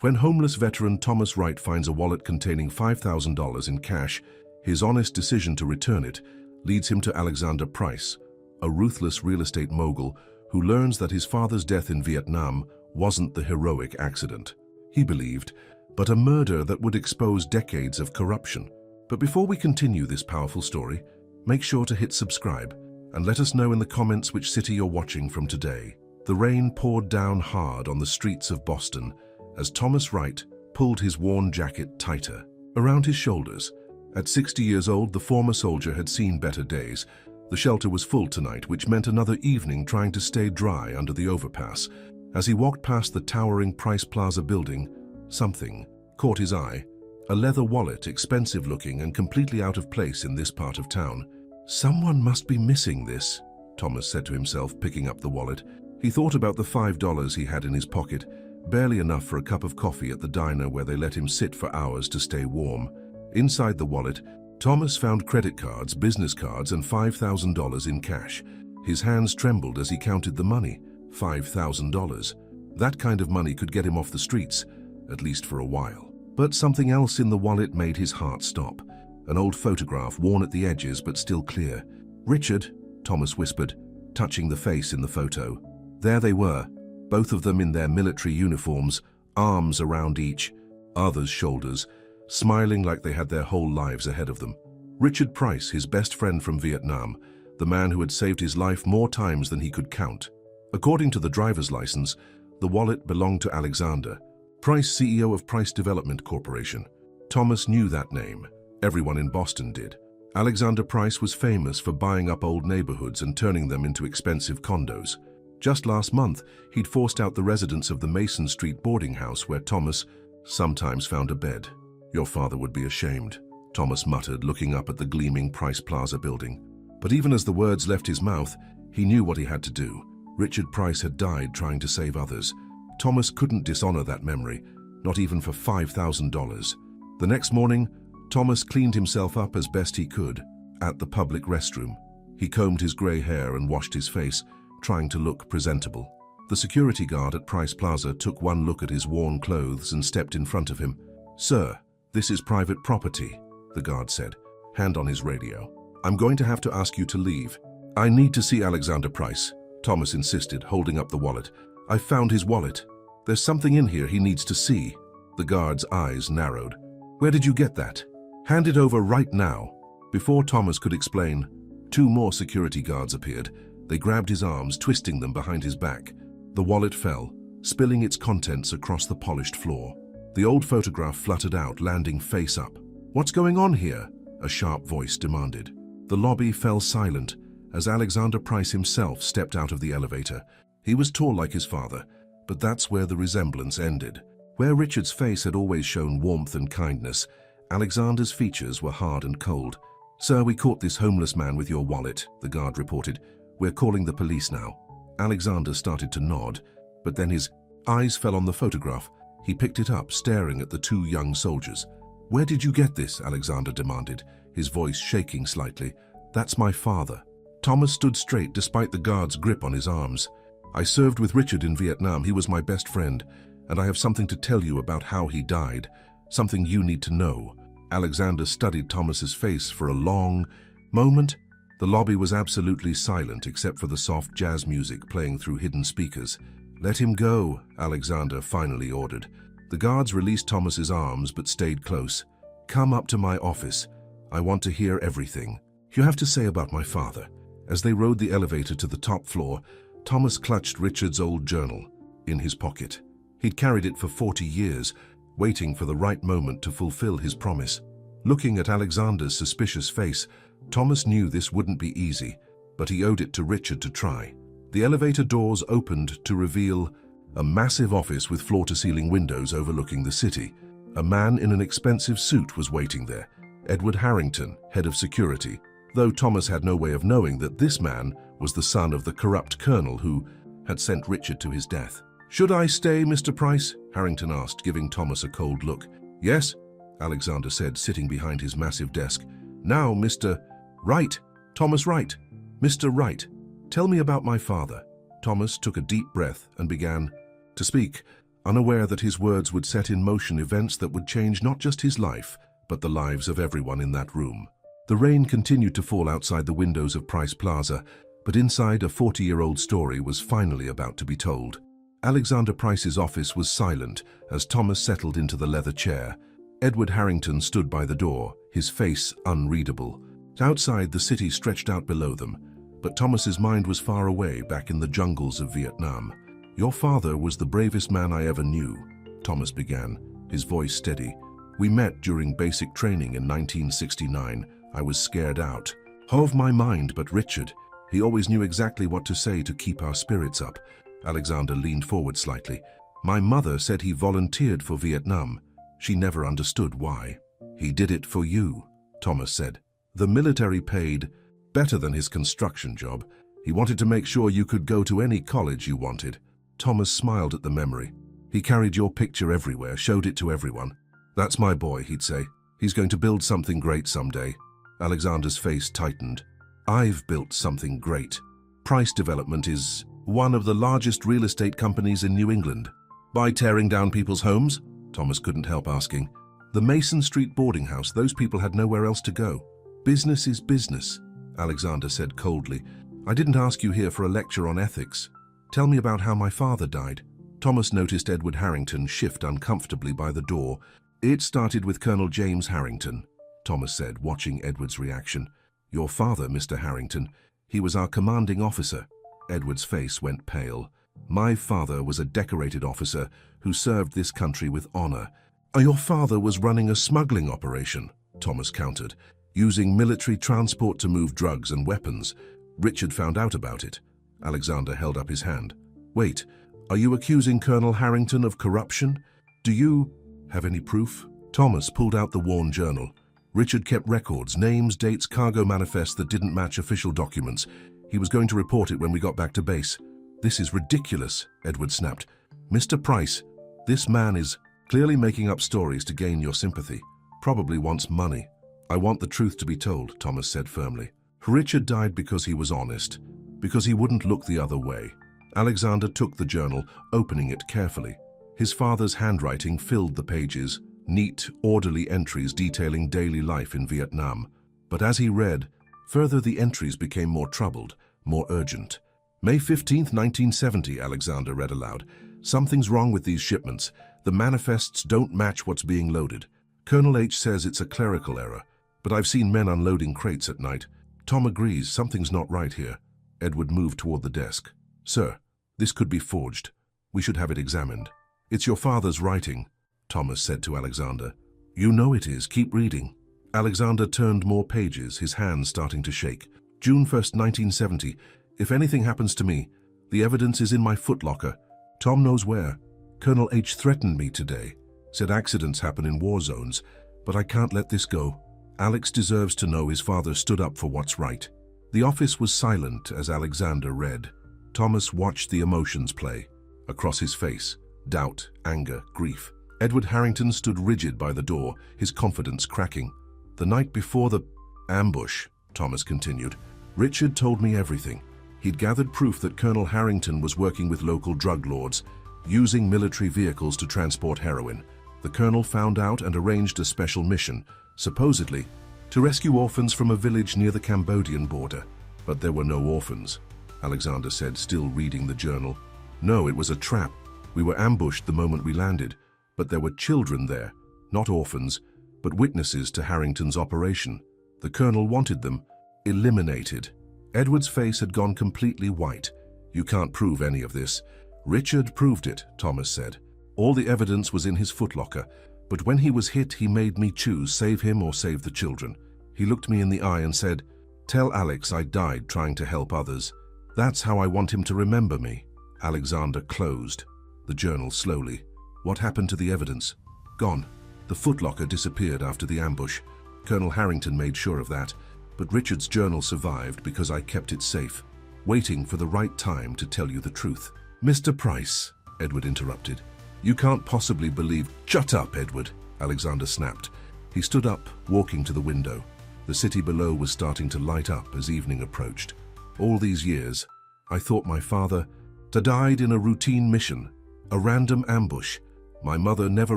When homeless veteran Thomas Wright finds a wallet containing $5,000 in cash, his honest decision to return it leads him to Alexander Price, a ruthless real estate mogul who learns that his father's death in Vietnam wasn't the heroic accident he believed, but a murder that would expose decades of corruption. But before we continue this powerful story, make sure to hit subscribe and let us know in the comments which city you're watching from today. The rain poured down hard on the streets of Boston as Thomas Wright pulled his worn jacket tighter around his shoulders. At 60 years old, the former soldier had seen better days. The shelter was full tonight, which meant another evening trying to stay dry under the overpass. As he walked past the towering Price Plaza building, something caught his eye. A leather wallet, expensive looking and completely out of place in this part of town. Someone must be missing this, Thomas said to himself, picking up the wallet. He thought about the $5 he had in his pocket, barely enough for a cup of coffee at the diner where they let him sit for hours to stay warm. Inside the wallet, Thomas found credit cards, business cards, and $5,000 in cash. His hands trembled as he counted the money. $5,000. That kind of money could get him off the streets, at least for a while. But something else in the wallet made his heart stop. An old photograph, worn at the edges but still clear. "Richard," Thomas whispered, touching the face in the photo. There they were, both of them in their military uniforms, arms around each other's shoulders, smiling like they had their whole lives ahead of them. Richard Price, his best friend from Vietnam, the man who had saved his life more times than he could count. According to the driver's license, the wallet belonged to Alexander Price, CEO of Price Development Corporation. Thomas knew that name. Everyone in Boston did. Alexander Price was famous for buying up old neighborhoods and turning them into expensive condos. Just last month, he'd forced out the residents of the Mason Street boarding house where Thomas sometimes found a bed. "Your father would be ashamed," Thomas muttered, looking up at the gleaming Price Plaza building. But even as the words left his mouth, he knew what he had to do. Richard Price had died trying to save others. Thomas couldn't dishonor that memory, not even for $5,000. The next morning, Thomas cleaned himself up as best he could at the public restroom. He combed his gray hair and washed his face, trying to look presentable. The security guard at Price Plaza took one look at his worn clothes and stepped in front of him. "Sir, this is private property," the guard said, hand on his radio. "I'm going to have to ask you to leave." "I need to see Alexander Price," Thomas insisted, holding up the wallet. "I found his wallet. There's something in here he needs to see." The guard's eyes narrowed. "Where did you get that? Hand it over right now." Before Thomas could explain, two more security guards appeared. They grabbed his arms, twisting them behind his back. The wallet fell, spilling its contents across the polished floor. The old photograph fluttered out, landing face up. "What's going on here?" a sharp voice demanded. The lobby fell silent as Alexander Price himself stepped out of the elevator. He was tall like his father, but that's where the resemblance ended. Where Richard's face had always shown warmth and kindness, Alexander's features were hard and cold. "Sir, we caught this homeless man with your wallet," the guard reported. "We're calling the police now." Alexander started to nod, but then his eyes fell on the photograph. He picked it up, staring at the two young soldiers. "Where did you get this?" Alexander demanded, his voice shaking slightly. "That's my father." Thomas stood straight despite the guard's grip on his arms. "I served with Richard in Vietnam. He was my best friend, and I have something to tell you about how he died, something you need to know." Alexander studied Thomas's face for a long moment. The lobby was absolutely silent except for the soft jazz music playing through hidden speakers. "Let him go," Alexander finally ordered. The guards released Thomas's arms but stayed close. "Come up to my office. I want to hear everything you have to say about my father." As they rode the elevator to the top floor, Thomas clutched Richard's old journal in his pocket. He'd carried it for 40 years, waiting for the right moment to fulfill his promise. Looking at Alexander's suspicious face, Thomas knew this wouldn't be easy, but he owed it to Richard to try. The elevator doors opened to reveal a massive office with floor-to-ceiling windows overlooking the city. A man in an expensive suit was waiting there, Edward Harrington, head of security, though Thomas had no way of knowing that this man was the son of the corrupt colonel who had sent Richard to his death. "Should I stay, Mr. Price?" Harrington asked, giving Thomas a cold look. "Yes," Alexander said, sitting behind his massive desk. "Now, Mr. Wright, Thomas Wright. Mr. Wright, tell me about my father." Thomas took a deep breath and began to speak. unaware that his words would set in motion events that would change not just his life, but the lives of everyone in that room. The rain continued to fall outside the windows of Price Plaza, but inside a 40-year-old story was finally about to be told. Alexander Price's office was silent as Thomas settled into the leather chair. Edward Harrington stood by the door, his face unreadable. Outside, the city stretched out below them, but Thomas's mind was far away, back in the jungles of Vietnam. "Your father was the bravest man I ever knew," Thomas began, his voice steady. "We met during basic training in 1969. I was scared out of my mind, but Richard, he always knew exactly what to say to keep our spirits up." Alexander leaned forward slightly. "My mother said he volunteered for Vietnam. She never understood why." "He did it for you," Thomas said. "The military paid better than his construction job. He wanted to make sure you could go to any college you wanted." Thomas smiled at the memory. "He carried your picture everywhere, showed it to everyone. 'That's my boy,' he'd say. 'He's going to build something great someday.'" Alexander's face tightened. "I've built something great. Price Development is one of the largest real estate companies in New England." "By tearing down people's homes?" Thomas couldn't help asking. "The Mason Street boarding house, those people had nowhere else to go." "Business is business," Alexander said coldly. "I didn't ask you here for a lecture on ethics. Tell me about how my father died." Thomas noticed Edward Harrington shift uncomfortably by the door. "It started with Colonel James Harrington," Thomas said, watching Edward's reaction. "Your father, Mr. Harrington, he was our commanding officer." Edward's face went pale. "My father was a decorated officer who served this country with honor." "Your father was running a smuggling operation," Thomas countered, "using military transport to move drugs and weapons. Richard found out about it." Alexander held up his hand. "Wait, are you accusing Colonel Harrington of corruption? Do you have any proof?" Thomas pulled out the worn journal. "Richard kept records, names, dates, cargo manifests that didn't match official documents. He was going to report it when we got back to base." "This is ridiculous," Edward snapped. "Mr. Price, this man is clearly making up stories to gain your sympathy. Probably wants money." "I want the truth to be told," Thomas said firmly. "Richard died because he was honest, because he wouldn't look the other way." Alexander took the journal, opening it carefully. His father's handwriting filled the pages, neat, orderly entries detailing daily life in Vietnam. But as he read, further the entries became more troubled, more urgent. "May 15th, 1970, Alexander read aloud. "Something's wrong with these shipments. The manifests don't match what's being loaded. Colonel H says it's a clerical error, but I've seen men unloading crates at night. Tom agrees something's not right here." Edward moved toward the desk. "Sir, this could be forged. We should have it examined." "It's your father's writing," Thomas said to Alexander. "You know it is. Keep reading." Alexander turned more pages, his hands starting to shake. "June 1st, 1970. If anything happens to me, the evidence is in my footlocker. Tom knows where. Colonel H threatened me today. Said accidents happen in war zones, but I can't let this go. Alex deserves to know his father stood up for what's right." The office was silent as Alexander read. Thomas watched the emotions play. Across his face, doubt, anger, grief. Edward Harrington stood rigid by the door, his confidence cracking. "The night before the ambush," Thomas continued, "Richard told me everything. He'd gathered proof that Colonel Harrington was working with local drug lords, using military vehicles to transport heroin. The colonel found out and arranged a special mission, supposedly, to rescue orphans from a village near the Cambodian border. But there were no orphans," Alexander said, still reading the journal. "No, it was a trap. We were ambushed the moment we landed, but there were children there, not orphans, but witnesses to Harrington's operation. The colonel wanted them eliminated." Edward's face had gone completely white. "You can't prove any of this." "Richard proved it," Thomas said. "All the evidence was in his footlocker, but when he was hit, he made me choose, save him or save the children. He looked me in the eye and said, 'Tell Alex I died trying to help others. That's how I want him to remember me.'" Alexander closed the journal slowly. "What happened to the evidence?" "Gone. The footlocker disappeared after the ambush. Colonel Harrington made sure of that. But Richard's journal survived because I kept it safe, waiting for the right time to tell you the truth." "Mr. Price," Edward interrupted. "You can't possibly believe—" "Shut up, Edward," Alexander snapped. He stood up, walking to the window. The city below was starting to light up as evening approached. "All these years, I thought my father died in a routine mission. A random ambush. My mother never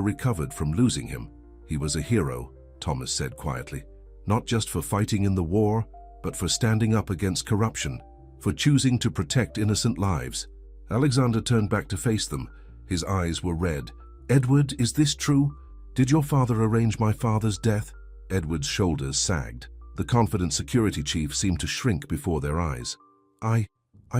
recovered from losing him. He was a hero, Thomas said quietly. Not just for fighting in the war, but for standing up against corruption, for choosing to protect innocent lives. Alexander turned back to face them. His eyes were red. Edward, is this true? Did your father arrange my father's death? Edward's shoulders sagged. The confident security chief seemed to shrink before their eyes. I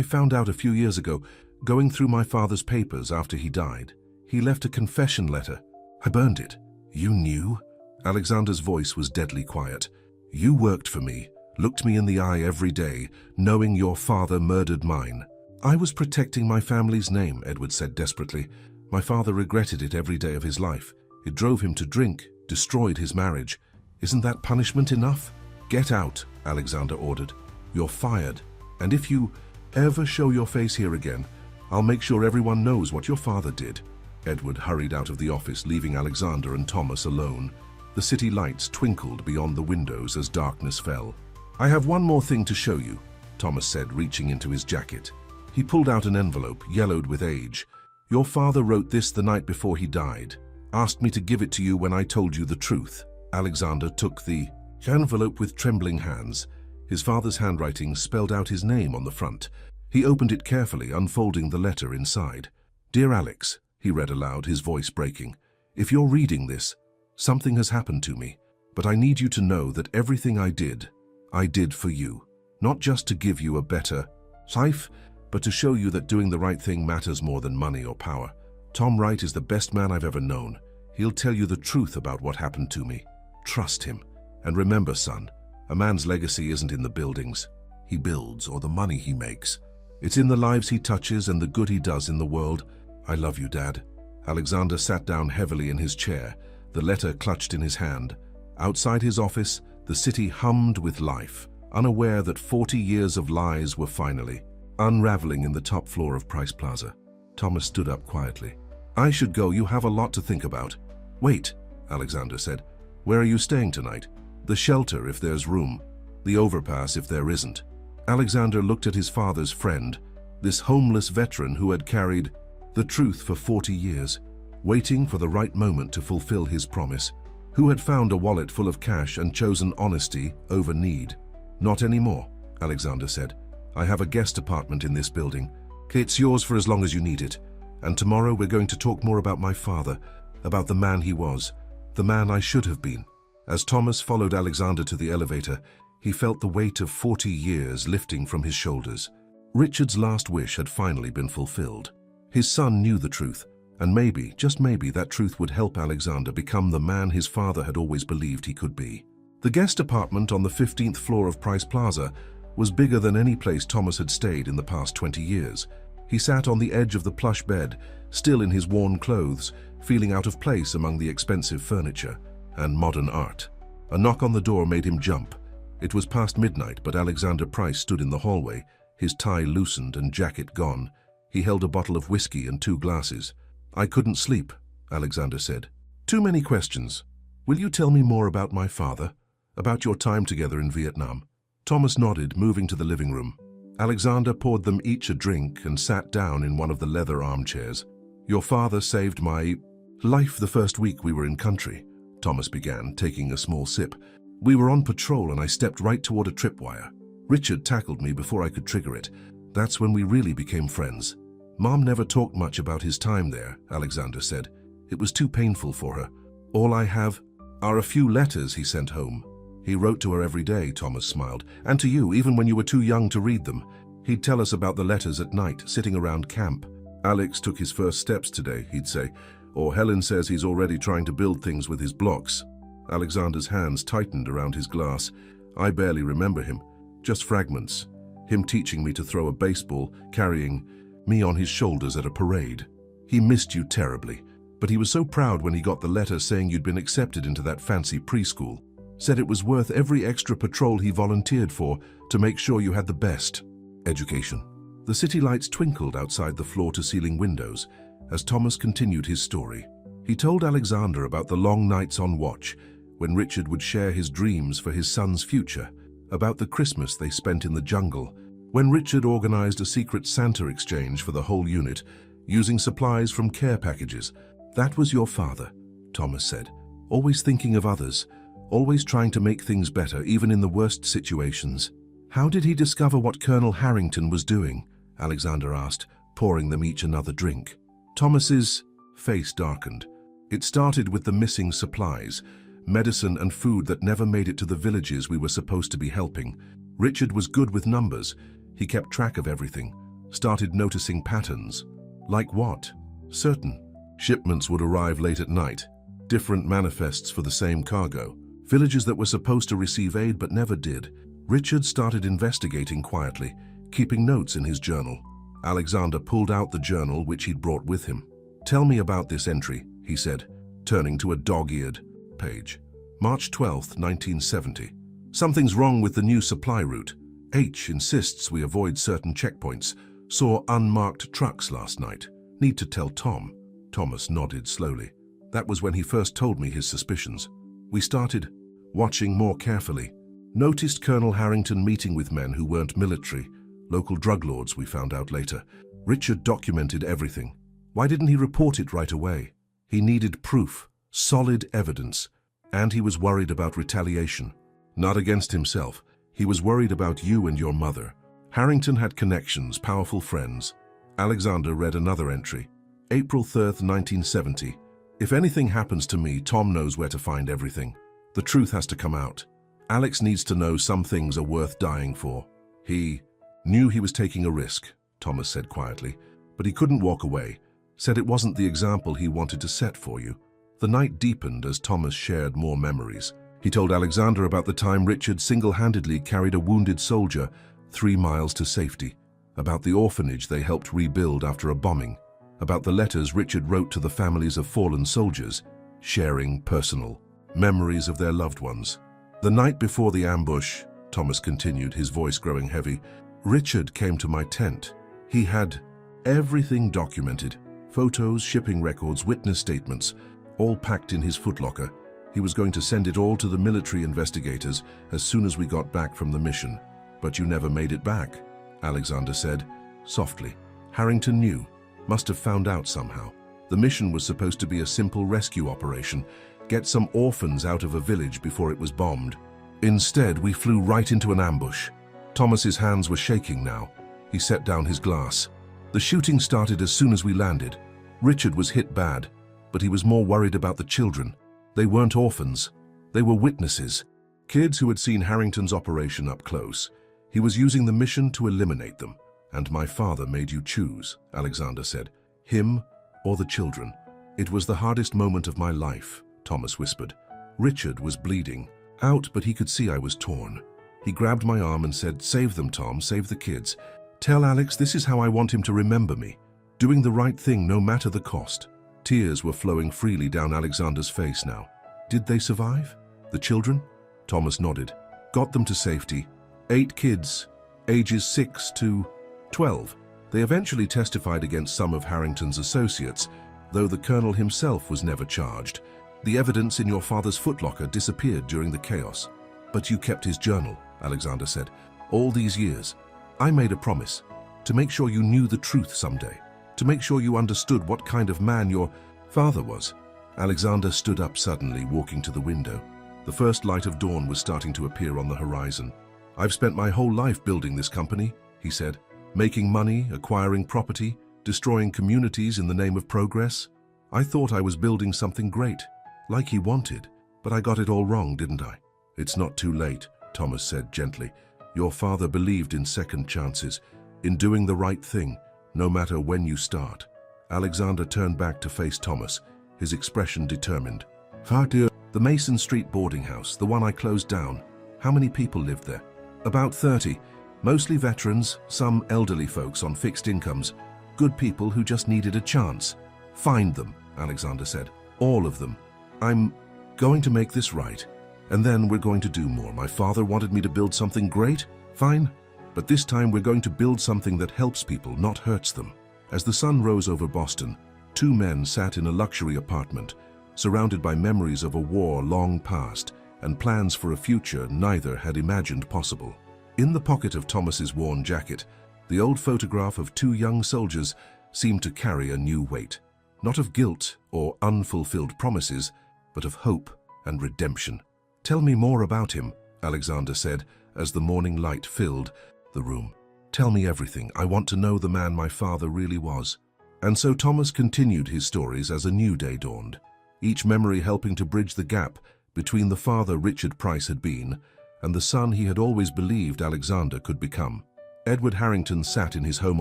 found out a few years ago, going through my father's papers after he died. He left a confession letter. I burned it. You knew? Alexander's voice was deadly quiet. You worked for me, looked me in the eye every day, knowing your father murdered mine. I was protecting my family's name, Edward said desperately. My father regretted it every day of his life. It drove him to drink, destroyed his marriage. Isn't that punishment enough? Get out, Alexander ordered. You're fired. And if you ever show your face here again, I'll make sure everyone knows what your father did. Edward hurried out of the office, leaving Alexander and Thomas alone. The city lights twinkled beyond the windows as darkness fell. I have one more thing to show you, Thomas said, reaching into his jacket. He pulled out an envelope, yellowed with age. Your father wrote this the night before he died. Asked me to give it to you when I told you the truth. Alexander took the envelope with trembling hands. His father's handwriting spelled out his name on the front. He opened it carefully, unfolding the letter inside. Dear Alex, he read aloud, his voice breaking. If you're reading this, something has happened to me, but I need you to know that everything I did for you. Not just to give you a better life, but to show you that doing the right thing matters more than money or power. Tom Wright is the best man I've ever known. He'll tell you the truth about what happened to me. Trust him. And remember, son, a man's legacy isn't in the buildings he builds or the money he makes. It's in the lives he touches and the good he does in the world. I love you, Dad. Alexander sat down heavily in his chair, the letter clutched in his hand. Outside his office, the city hummed with life, unaware that 40 years of lies were finally unraveling in the top floor of Price Plaza. Thomas stood up quietly. I should go. You have a lot to think about. Wait, Alexander said. Where are you staying tonight? The shelter if there's room, the overpass if there isn't. Alexander looked at his father's friend, this homeless veteran who had carried the truth for 40 years, waiting for the right moment to fulfill his promise, who had found a wallet full of cash and chosen honesty over need. Not anymore, Alexander said. I have a guest apartment in this building. It's yours for as long as you need it. And tomorrow we're going to talk more about my father, about the man he was, the man I should have been. As Thomas followed Alexander to the elevator, he felt the weight of 40 years lifting from his shoulders. Richard's last wish had finally been fulfilled. His son knew the truth, and maybe, just maybe, that truth would help Alexander become the man his father had always believed he could be. The guest apartment on the 15th floor of Price Plaza was bigger than any place Thomas had stayed in the past 20 years. He sat on the edge of the plush bed, still in his worn clothes, feeling out of place among the expensive furniture and modern art. A knock on the door made him jump. It was past midnight, but Alexander Price stood in the hallway, his tie loosened and jacket gone. He held a bottle of whiskey and 2 glasses. I couldn't sleep, Alexander said. Too many questions. Will you tell me more about my father? About your time together in Vietnam? Thomas nodded, moving to the living room. Alexander poured them each a drink and sat down in one of the leather armchairs. Your father saved my life the first week we were in country, Thomas began, taking a small sip. We were on patrol and I stepped right toward a tripwire. Richard tackled me before I could trigger it. That's when we really became friends. Mom never talked much about his time there, Alexander said. It was too painful for her. All I have are a few letters he sent home. He wrote to her every day, Thomas smiled. And to you, even when you were too young to read them. He'd tell us about the letters at night, sitting around camp. Alex took his first steps today, he'd say. Or Helen says he's already trying to build things with his blocks. Alexander's hands tightened around his glass. I barely remember him. Just fragments. Him teaching me to throw a baseball, carrying me on his shoulders at a parade. He missed you terribly, but he was so proud when he got the letter saying you'd been accepted into that fancy preschool. Said it was worth every extra patrol he volunteered for to make sure you had the best education. The city lights twinkled outside the floor-to-ceiling windows as Thomas continued his story. He told Alexander about the long nights on watch, when Richard would share his dreams for his son's future, about the Christmas they spent in the jungle, when Richard organized a secret Santa exchange for the whole unit, using supplies from care packages. That was your father, Thomas said. Always thinking of others, always trying to make things better, even in the worst situations. How did he discover what Colonel Harrington was doing? Alexander asked, pouring them each another drink. Thomas's face darkened. It started with the missing supplies, medicine and food that never made it to the villages we were supposed to be helping. Richard was good with numbers. He kept track of everything, started noticing patterns. Like what? Certain shipments would arrive late at night, different manifests for the same cargo, villages that were supposed to receive aid but never did. Richard started investigating quietly, keeping notes in his journal. Alexander pulled out the journal which he'd brought with him. Tell me about this entry, he said, turning to a dog-eared page. March 12th, 1970. Something's wrong with the new supply route. H insists we avoid certain checkpoints. Saw unmarked trucks last night. Need to tell Tom. Thomas nodded slowly. That was when he first told me his suspicions. We started watching more carefully. Noticed Colonel Harrington meeting with men who weren't military, local drug lords, we found out later. Richard documented everything. Why didn't he report it right away? He needed proof, solid evidence, and he was worried about retaliation. Not against himself. He was worried about you and your mother. Harrington had connections, powerful friends. Alexander read another entry. April 3rd, 1970. If anything happens to me, Tom knows where to find everything. The truth has to come out. Alex needs to know some things are worth dying for. He knew he was taking a risk, Thomas said quietly, but he couldn't walk away. Said it wasn't the example he wanted to set for you. The night deepened as Thomas shared more memories. He told Alexander about the time Richard single-handedly carried a wounded soldier 3 miles to safety, about the orphanage they helped rebuild after a bombing, about the letters Richard wrote to the families of fallen soldiers, sharing personal memories of their loved ones. The night before the ambush, Thomas continued, his voice growing heavy, Richard came to my tent. He had everything documented, photos, shipping records, witness statements, all packed in his footlocker. He was going to send it all to the military investigators as soon as we got back from the mission. But you never made it back, Alexander said, softly. Harrington knew, must have found out somehow. The mission was supposed to be a simple rescue operation, get some orphans out of a village before it was bombed. Instead, we flew right into an ambush. Thomas's hands were shaking now. He set down his glass. The shooting started as soon as we landed. Richard was hit bad, but he was more worried about the children. They weren't orphans. They were witnesses. Kids who had seen Harrington's operation up close. He was using the mission to eliminate them. And my father made you choose, Alexander said. Him or the children. It was the hardest moment of my life, Thomas whispered. Richard was bleeding out, but he could see I was torn. He grabbed my arm and said, save them, Tom, save the kids. Tell Alex this is how I want him to remember me. Doing the right thing no matter the cost. Tears were flowing freely down Alexander's face now. Did they survive? The children? Thomas nodded. Got them to safety. 8 kids, ages 6 to 12. They eventually testified against some of Harrington's associates, though the colonel himself was never charged. The evidence in your father's footlocker disappeared during the chaos. But you kept his journal, Alexander said. All these years. I made a promise. To make sure you knew the truth someday. To make sure you understood what kind of man your father was. Alexander stood up suddenly, walking to the window. The first light of dawn was starting to appear on the horizon. I've spent my whole life building this company, he said. Making money, acquiring property, destroying communities in the name of progress. I thought I was building something great, like he wanted. But I got it all wrong, didn't I? It's not too late, Thomas said gently. Your father believed in second chances, in doing the right thing, no matter when you start. Alexander turned back to face Thomas, his expression determined. The Mason Street boarding house, the one I closed down. How many people lived there? About 30, mostly veterans, some elderly folks on fixed incomes, good people who just needed a chance. Find them, Alexander said. All of them. I'm going to make this right. And then we're going to do more. My father wanted me to build something great. Fine. But this time we're going to build something that helps people, not hurts them. As the sun rose over Boston, 2 men sat in a luxury apartment, surrounded by memories of a war long past and plans for a future neither had imagined possible. In the pocket of Thomas's worn jacket, the old photograph of 2 young soldiers seemed to carry a new weight, not of guilt or unfulfilled promises, but of hope and redemption. "Tell me more about him," Alexander said as the morning light filled the room. "Tell me everything. I want to know the man my father really was." And so Thomas continued his stories as a new day dawned, each memory helping to bridge the gap between the father Richard Price had been and the son he had always believed Alexander could become. Edward Harrington sat in his home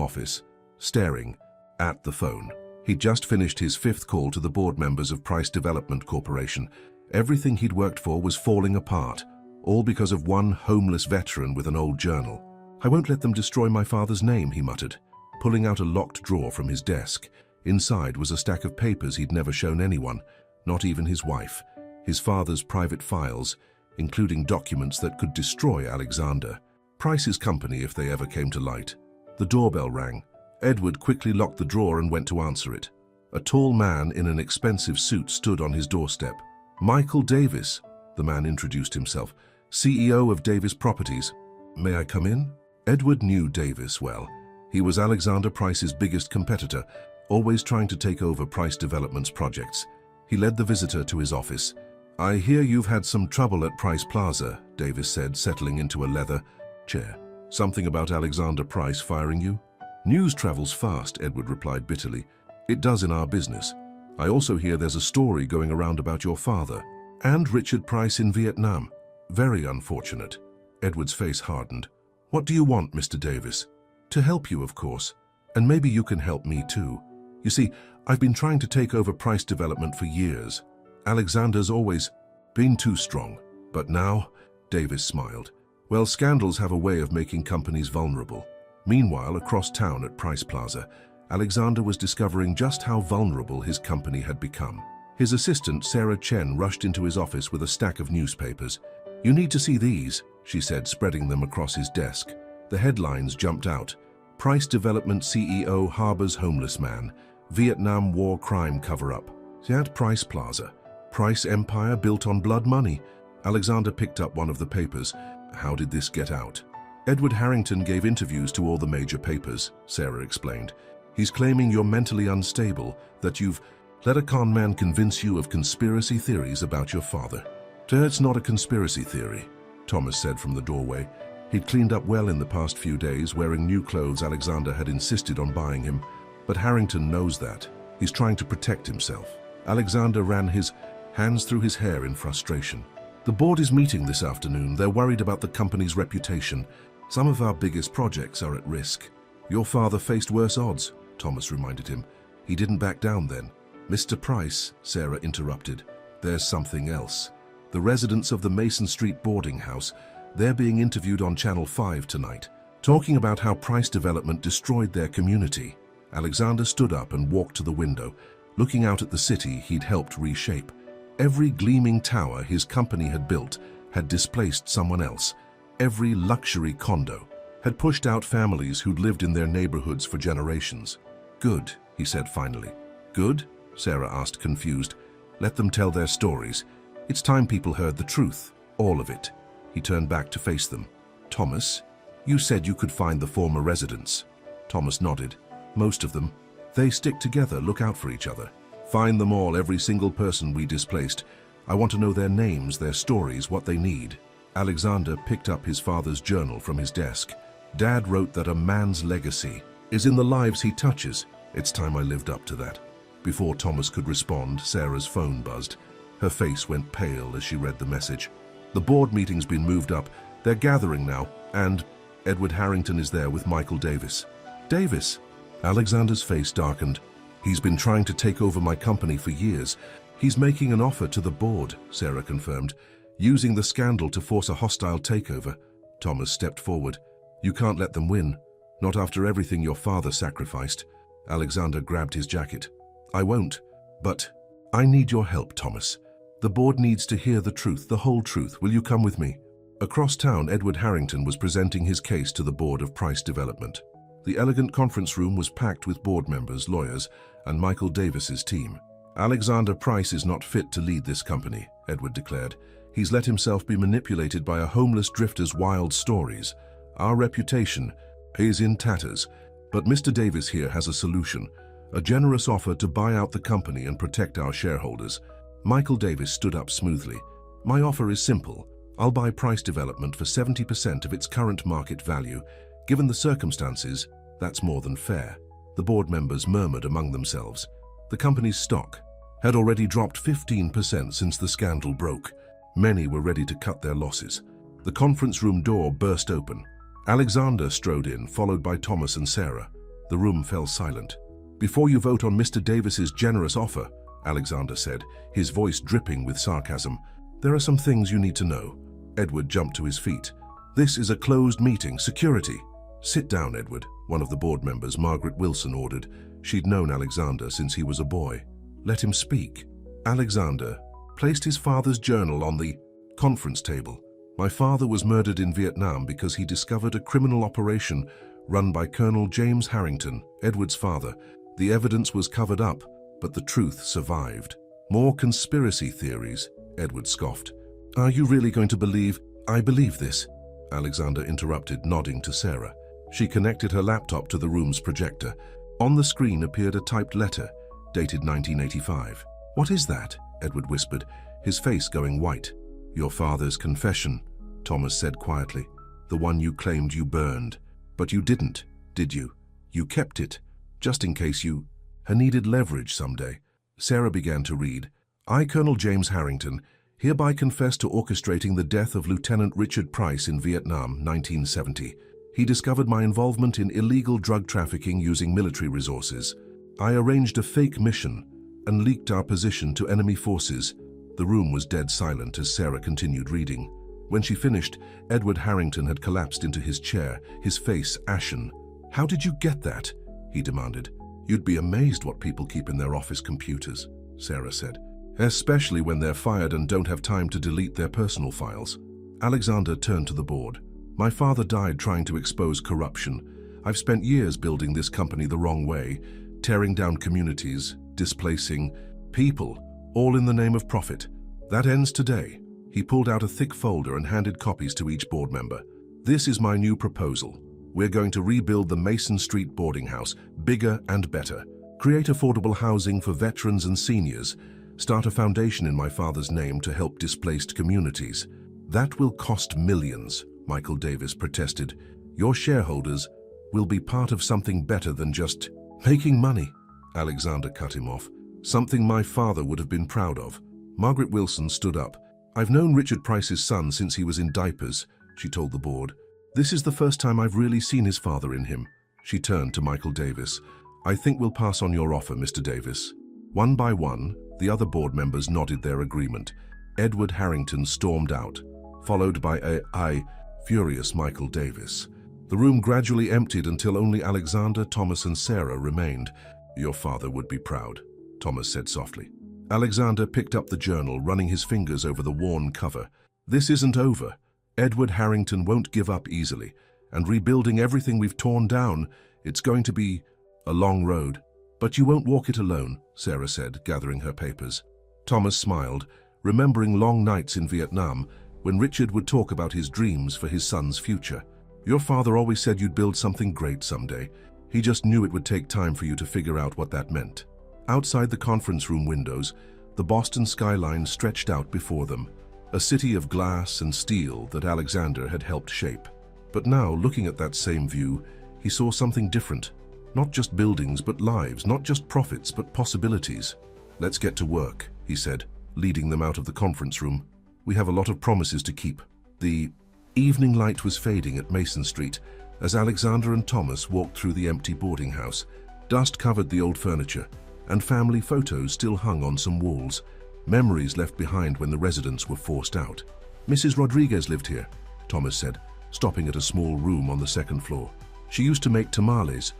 office, staring at the phone. He'd just finished his 5th call to the board members of Price Development Corporation. Everything he'd worked for was falling apart, all because of one homeless veteran with an old journal. "I won't let them destroy my father's name," he muttered, pulling out a locked drawer from his desk. Inside was a stack of papers he'd never shown anyone, not even his wife, his father's private files, including documents that could destroy Alexander, Price's company if they ever came to light. The doorbell rang. Edward quickly locked the drawer and went to answer it. A tall man in an expensive suit stood on his doorstep. "Michael Davis," the man introduced himself, "CEO of Davis Properties. May I come in?" Edward knew Davis well. He was Alexander Price's biggest competitor, always trying to take over Price Development's projects. He led the visitor to his office. "I hear you've had some trouble at Price Plaza," Davis said, settling into a leather chair. "Something about Alexander Price firing you?" "News travels fast," Edward replied bitterly. "It does in our business. I also hear there's a story going around about your father and Richard Price in Vietnam. Very unfortunate." Edward's face hardened. "What do you want, Mr. Davis?" "To help you, of course. And maybe you can help me too. You see, I've been trying to take over Price Development for years. Alexander's always been too strong. But now," Davis smiled, "well, scandals have a way of making companies vulnerable." Meanwhile, across town at Price Plaza, Alexander was discovering just how vulnerable his company had become. His assistant, Sarah Chen, rushed into his office with a stack of newspapers. "You need to see these," she said, spreading them across his desk. The headlines jumped out. "Price Development CEO harbors homeless man. Vietnam War crime cover-up." At Price Plaza. Price empire built on blood money. Alexander picked up one of the papers. "How did this get out?" "Edward Harrington gave interviews to all the major papers," Sarah explained. "He's claiming you're mentally unstable, that you've let a con man convince you of conspiracy theories about your father." "It's not a conspiracy theory," Thomas said from the doorway. He'd cleaned up well in the past few days, wearing new clothes Alexander had insisted on buying him. But Harrington knows that. He's trying to protect himself. Alexander ran his hands through his hair in frustration. "The board is meeting this afternoon. They're worried about the company's reputation. Some of our biggest projects are at risk." "Your father faced worse odds," Thomas reminded him. "He didn't back down then." "Mr. Price," Sarah interrupted, "there's something else. The residents of the Mason Street boarding house, they're being interviewed on Channel 5 tonight, talking about how Price Development destroyed their community." Alexander stood up and walked to the window, looking out at the city he'd helped reshape. Every gleaming tower his company had built had displaced someone else. Every luxury condo had pushed out families who'd lived in their neighborhoods for generations. "Good," he said finally. "Good?" Sarah asked, confused. "Let them tell their stories. It's time people heard the truth, all of it." He turned back to face them. "Thomas, you said you could find the former residents." Thomas nodded. "Most of them. They stick together, look out for each other. Find them all, every single person we displaced. I want to know their names, their stories, what they need." Alexander picked up his father's journal from his desk. "Dad wrote that a man's legacy is in the lives he touches. It's time I lived up to that." Before Thomas could respond, Sarah's phone buzzed. Her face went pale as she read the message. "The board meeting's been moved up. They're gathering now, and Edward Harrington is there with Michael Davis." "Davis?" Alexander's face darkened. "He's been trying to take over my company for years. He's making an offer to the board," Sarah confirmed, "using the scandal to force a hostile takeover." Thomas stepped forward. "You can't let them win. Not after everything your father sacrificed." Alexander grabbed his jacket. "I won't. But I need your help, Thomas. The board needs to hear the truth, the whole truth. Will you come with me?" Across town, Edward Harrington was presenting his case to the board of Price Development. The elegant conference room was packed with board members, lawyers, and Michael Davis's team. "Alexander Price is not fit to lead this company," Edward declared. "He's let himself be manipulated by a homeless drifter's wild stories. Our reputation is in tatters. But Mr. Davis here has a solution. A generous offer to buy out the company and protect our shareholders. Michael Davis stood up smoothly. My offer is simple. I'll buy Price Development for 70% of its current market value. Given the circumstances, that's more than fair. The board members murmured among themselves. The company's stock had already dropped 15% since the scandal broke. Many were ready to cut their losses. The conference room door burst open. Alexander strode in, followed by Thomas and Sarah. The room fell silent. "Before you vote on Mr. Davis's generous offer," Alexander said, his voice dripping with sarcasm, "there are some things you need to know." Edward jumped to his feet. "This is a closed meeting. Security." "Sit down, Edward," one of the board members, Margaret Wilson, ordered. She'd known Alexander since he was a boy. "Let him speak." Alexander placed his father's journal on the conference table. "My father was murdered in Vietnam because he discovered a criminal operation run by Colonel James Harrington, Edward's father. The evidence was covered up, but the truth survived." "More conspiracy theories," Edward scoffed. "Are you really going to believe I believe this?" Alexander interrupted, nodding to Sarah. She connected her laptop to the room's projector. On the screen appeared a typed letter, dated 1985. "What is that?" Edward whispered, his face going white. "Your father's confession," Thomas said quietly. "The one you claimed you burned. But you didn't, did you? You kept it, just in case you needed leverage someday." Sarah began to read. "I, Colonel James Harrington, hereby confess to orchestrating the death of Lieutenant Richard Price in Vietnam, 1970. He discovered my involvement in illegal drug trafficking using military resources. I arranged a fake mission and leaked our position to enemy forces." The room was dead silent as Sarah continued reading. When she finished, Edward Harrington had collapsed into his chair, his face ashen. "How did you get that?" he demanded. "You'd be amazed what people keep in their office computers," Sarah said. "Especially when they're fired and don't have time to delete their personal files." Alexander turned to the board. "My father died trying to expose corruption. I've spent years building this company the wrong way, tearing down communities, displacing people, all in the name of profit. That ends today." He pulled out a thick folder and handed copies to each board member. "This is my new proposal. We're going to rebuild the Mason Street boarding house, bigger and better. Create affordable housing for veterans and seniors. Start a foundation in my father's name to help displaced communities." "That will cost millions," Michael Davis protested. "Your shareholders will be part of something better than just making money." Alexander cut him off. "Something my father would have been proud of." Margaret Wilson stood up. "I've known Richard Price's son since he was in diapers," she told the board. "This is the first time I've really seen his father in him." She turned to Michael Davis. "I think we'll pass on your offer, Mr. Davis." One by one, the other board members nodded their agreement. Edward Harrington stormed out, followed by a furious Michael Davis. The room gradually emptied until only Alexander, Thomas, and Sarah remained. "Your father would be proud," Thomas said softly. Alexander picked up the journal, running his fingers over the worn cover. "This isn't over. Edward Harrington won't give up easily, and rebuilding everything we've torn down, it's going to be a long road." "But you won't walk it alone," Sarah said, gathering her papers. Thomas smiled, remembering long nights in Vietnam when Richard would talk about his dreams for his son's future. "Your father always said you'd build something great someday. He just knew it would take time for you to figure out what that meant." Outside the conference room windows, the Boston skyline stretched out before them, a city of glass and steel that Alexander had helped shape. But now, looking at that same view, he saw something different. Not just buildings, but lives, not just profits, but possibilities. "Let's get to work," he said, leading them out of the conference room. "We have a lot of promises to keep." The evening light was fading at Mason Street as Alexander and Thomas walked through the empty boarding house. Dust covered the old furniture, and family photos still hung on some walls, memories left behind when the residents were forced out. "Mrs. Rodriguez lived here," Thomas said, stopping at a small room on the second floor. "She used to make tamales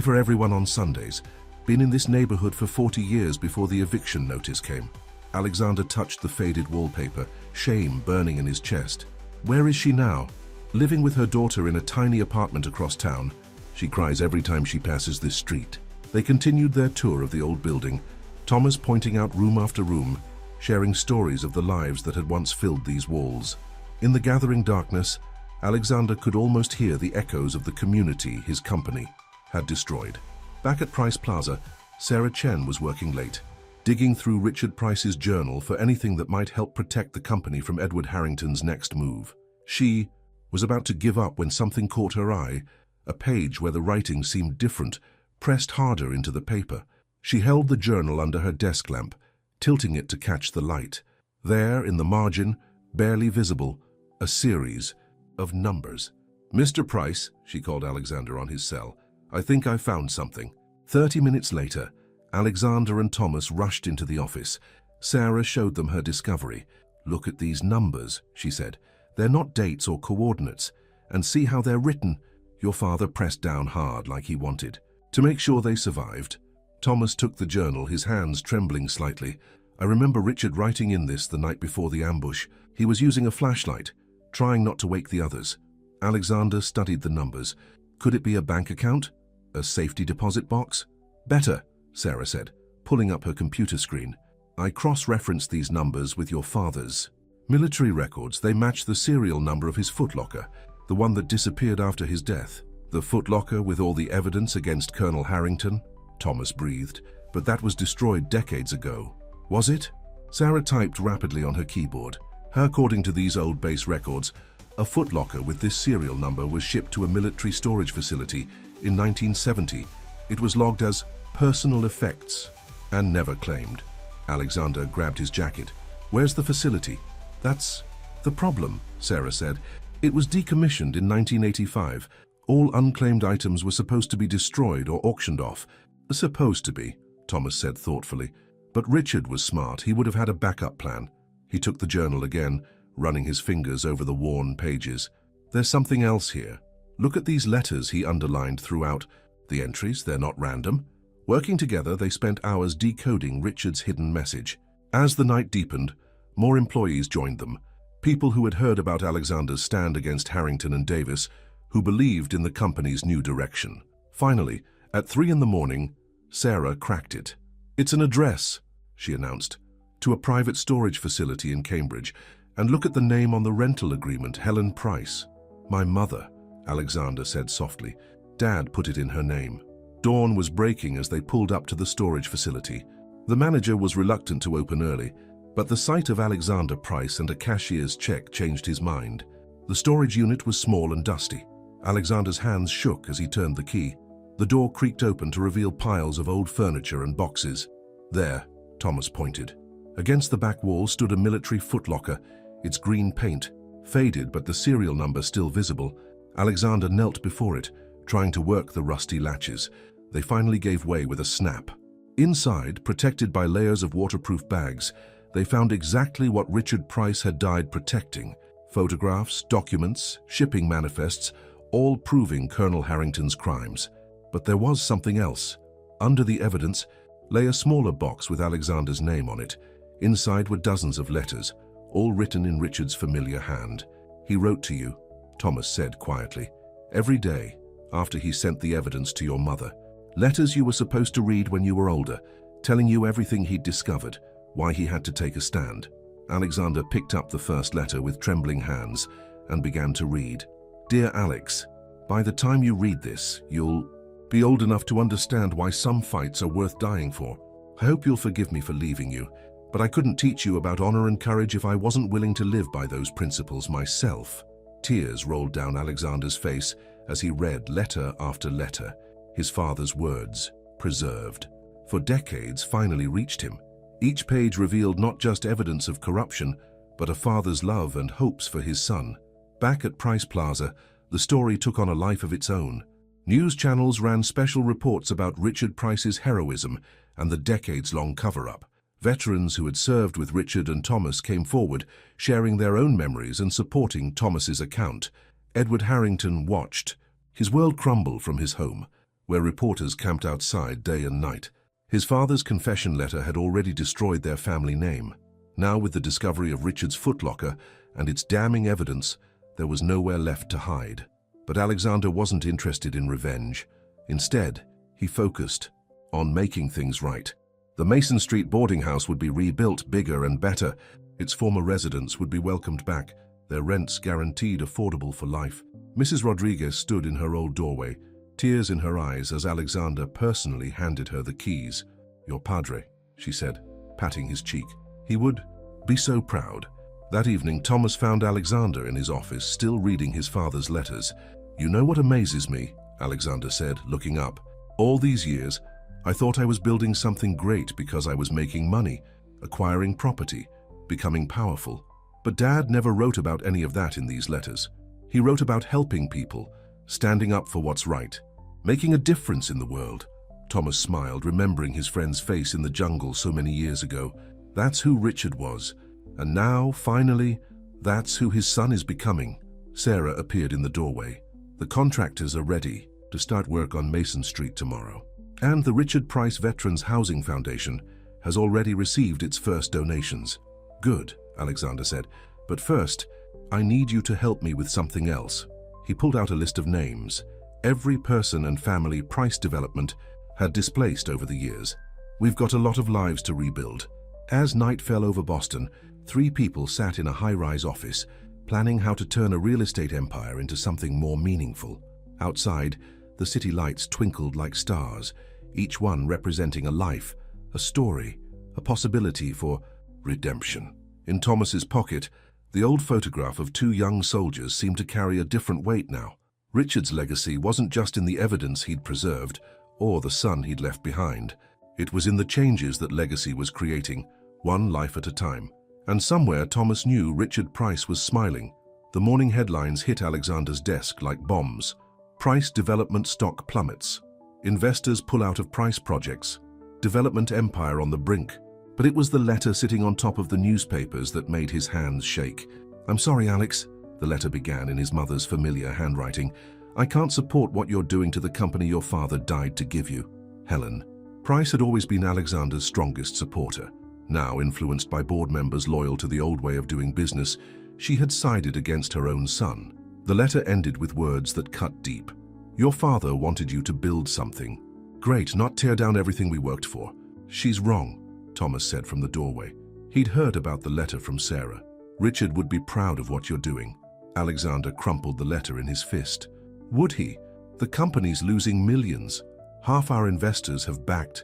for everyone on Sundays. Been in this neighborhood for 40 years before the eviction notice came." Alexander touched the faded wallpaper, shame burning in his chest. "Where is she now?" "Living with her daughter in a tiny apartment across town. She cries every time she passes this street." They continued their tour of the old building, Thomas pointing out room after room, sharing stories of the lives that had once filled these walls. In the gathering darkness, Alexander could almost hear the echoes of the community his company had destroyed. Back at Price Plaza, Sarah Chen was working late, digging through Richard Price's journal for anything that might help protect the company from Edward Harrington's next move. She was about to give up when something caught her eye, a page where the writing seemed different, pressed harder into the paper. She held the journal under her desk lamp, tilting it to catch the light. There, in the margin, barely visible, a series of numbers. "Mr. Price," she called Alexander on his cell, "I think I found something." 30 minutes later, Alexander and Thomas rushed into the office. Sarah showed them her discovery. "Look at these numbers," she said. "They're not dates or coordinates. And see how they're written." Your father pressed down hard like he wanted. To make sure they survived, Thomas took the journal, his hands trembling slightly. "I remember Richard writing in this the night before the ambush. He was using a flashlight, trying not to wake the others." Alexander studied the numbers. Could it be a bank account? A safety deposit box? "Better," Sarah said, pulling up her computer screen. "I cross-referenced these numbers with your father's military records. They match the serial number of his footlocker, the one that disappeared after his death." "The footlocker with all the evidence against Colonel Harrington?" Thomas breathed. "But that was destroyed decades ago." "Was it?" Sarah typed rapidly on her keyboard. According to these old base records, a footlocker with this serial number was shipped to a military storage facility in 1970. It was logged as personal effects and never claimed. Alexander grabbed his jacket. "Where's the facility?" "That's the problem," Sarah said. "It was decommissioned in 1985. All unclaimed items were supposed to be destroyed or auctioned off." "Supposed to be," Thomas said thoughtfully. "But Richard was smart. He would have had a backup plan." He took the journal again, running his fingers over the worn pages. "There's something else here. Look at these letters," he underlined throughout. "The entries, they're not random." Working together, they spent hours decoding Richard's hidden message. As the night deepened, more employees joined them. People who had heard about Alexander's stand against Harrington and Davis, who believed in the company's new direction. Finally, at 3 in the morning, Sarah cracked it. "It's an address," she announced, "to a private storage facility in Cambridge. And look at the name on the rental agreement, Helen Price." "My mother," Alexander said softly. "Dad put it in her name." Dawn was breaking as they pulled up to the storage facility. The manager was reluctant to open early, but the sight of Alexander Price and a cashier's check changed his mind. The storage unit was small and dusty. Alexander's hands shook as he turned the key. The door creaked open to reveal piles of old furniture and boxes. "There," Thomas pointed. Against the back wall stood a military footlocker, its green paint faded but the serial number still visible. Alexander knelt before it, trying to work the rusty latches. They finally gave way with a snap. Inside, protected by layers of waterproof bags, they found exactly what Richard Price had died protecting. Photographs, documents, shipping manifests, all proving Colonel Harrington's crimes. But there was something else. Under the evidence lay a smaller box with Alexander's name on it. Inside were dozens of letters, all written in Richard's familiar hand. "He wrote to you," Thomas said quietly, "every day after he sent the evidence to your mother. Letters you were supposed to read when you were older, telling you everything he'd discovered, why he had to take a stand." Alexander picked up the first letter with trembling hands and began to read. "Dear Alex, by the time you read this, you'll be old enough to understand why some fights are worth dying for. I hope you'll forgive me for leaving you, but I couldn't teach you about honor and courage if I wasn't willing to live by those principles myself." Tears rolled down Alexander's face as he read letter after letter. His father's words, preserved for decades, finally reached him. Each page revealed not just evidence of corruption, but a father's love and hopes for his son. Back at Price Plaza, the story took on a life of its own. News channels ran special reports about Richard Price's heroism and the decades-long cover-up. Veterans who had served with Richard and Thomas came forward, sharing their own memories and supporting Thomas's account. Edward Harrington watched, his world crumble from his home, where reporters camped outside day and night. His father's confession letter had already destroyed their family name. Now, with the discovery of Richard's footlocker and its damning evidence, there was nowhere left to hide. But Alexander wasn't interested in revenge. Instead, he focused on making things right. The Mason Street boarding house would be rebuilt bigger and better. Its former residents would be welcomed back, their rents guaranteed affordable for life. Mrs. Rodriguez stood in her old doorway, tears in her eyes as Alexander personally handed her the keys. "Your padre," she said, patting his cheek. "He would be so proud." That evening, Thomas found Alexander in his office, still reading his father's letters. "You know what amazes me?" Alexander said, looking up. "All these years, I thought I was building something great because I was making money, acquiring property, becoming powerful. But Dad never wrote about any of that in these letters. He wrote about helping people, standing up for what's right, making a difference in the world." Thomas smiled, remembering his friend's face in the jungle so many years ago. That's who Richard was. And now, finally, that's who his son is becoming. Sarah appeared in the doorway. "The contractors are ready to start work on Mason Street tomorrow. And the Richard Price Veterans Housing Foundation has already received its first donations." "Good," Alexander said. "But first, I need you to help me with something else." He pulled out a list of names. Every person and family Price Development had displaced over the years. "We've got a lot of lives to rebuild." As night fell over Boston, 3 people sat in a high-rise office, planning how to turn a real estate empire into something more meaningful. Outside, the city lights twinkled like stars, each one representing a life, a story, a possibility for redemption. In Thomas's pocket, the old photograph of 2 young soldiers seemed to carry a different weight now. Richard's legacy wasn't just in the evidence he'd preserved or the son he'd left behind. It was in the changes that legacy was creating, one life at a time. And somewhere Thomas knew Richard Price was smiling. The morning headlines hit Alexander's desk like bombs. "Price Development stock plummets. Investors pull out of Price projects. Development empire on the brink." But it was the letter sitting on top of the newspapers that made his hands shake. "I'm sorry, Alex," the letter began in his mother's familiar handwriting. "I can't support what you're doing to the company your father died to give you. Helen." Price had always been Alexander's strongest supporter. Now, influenced by board members loyal to the old way of doing business, she had sided against her own son. The letter ended with words that cut deep. "Your father wanted you to build something. Great, not tear down everything we worked for." "She's wrong," Thomas said from the doorway. He'd heard about the letter from Sarah. "Richard would be proud of what you're doing." Alexander crumpled the letter in his fist. "Would he? The company's losing millions. Half our investors have backed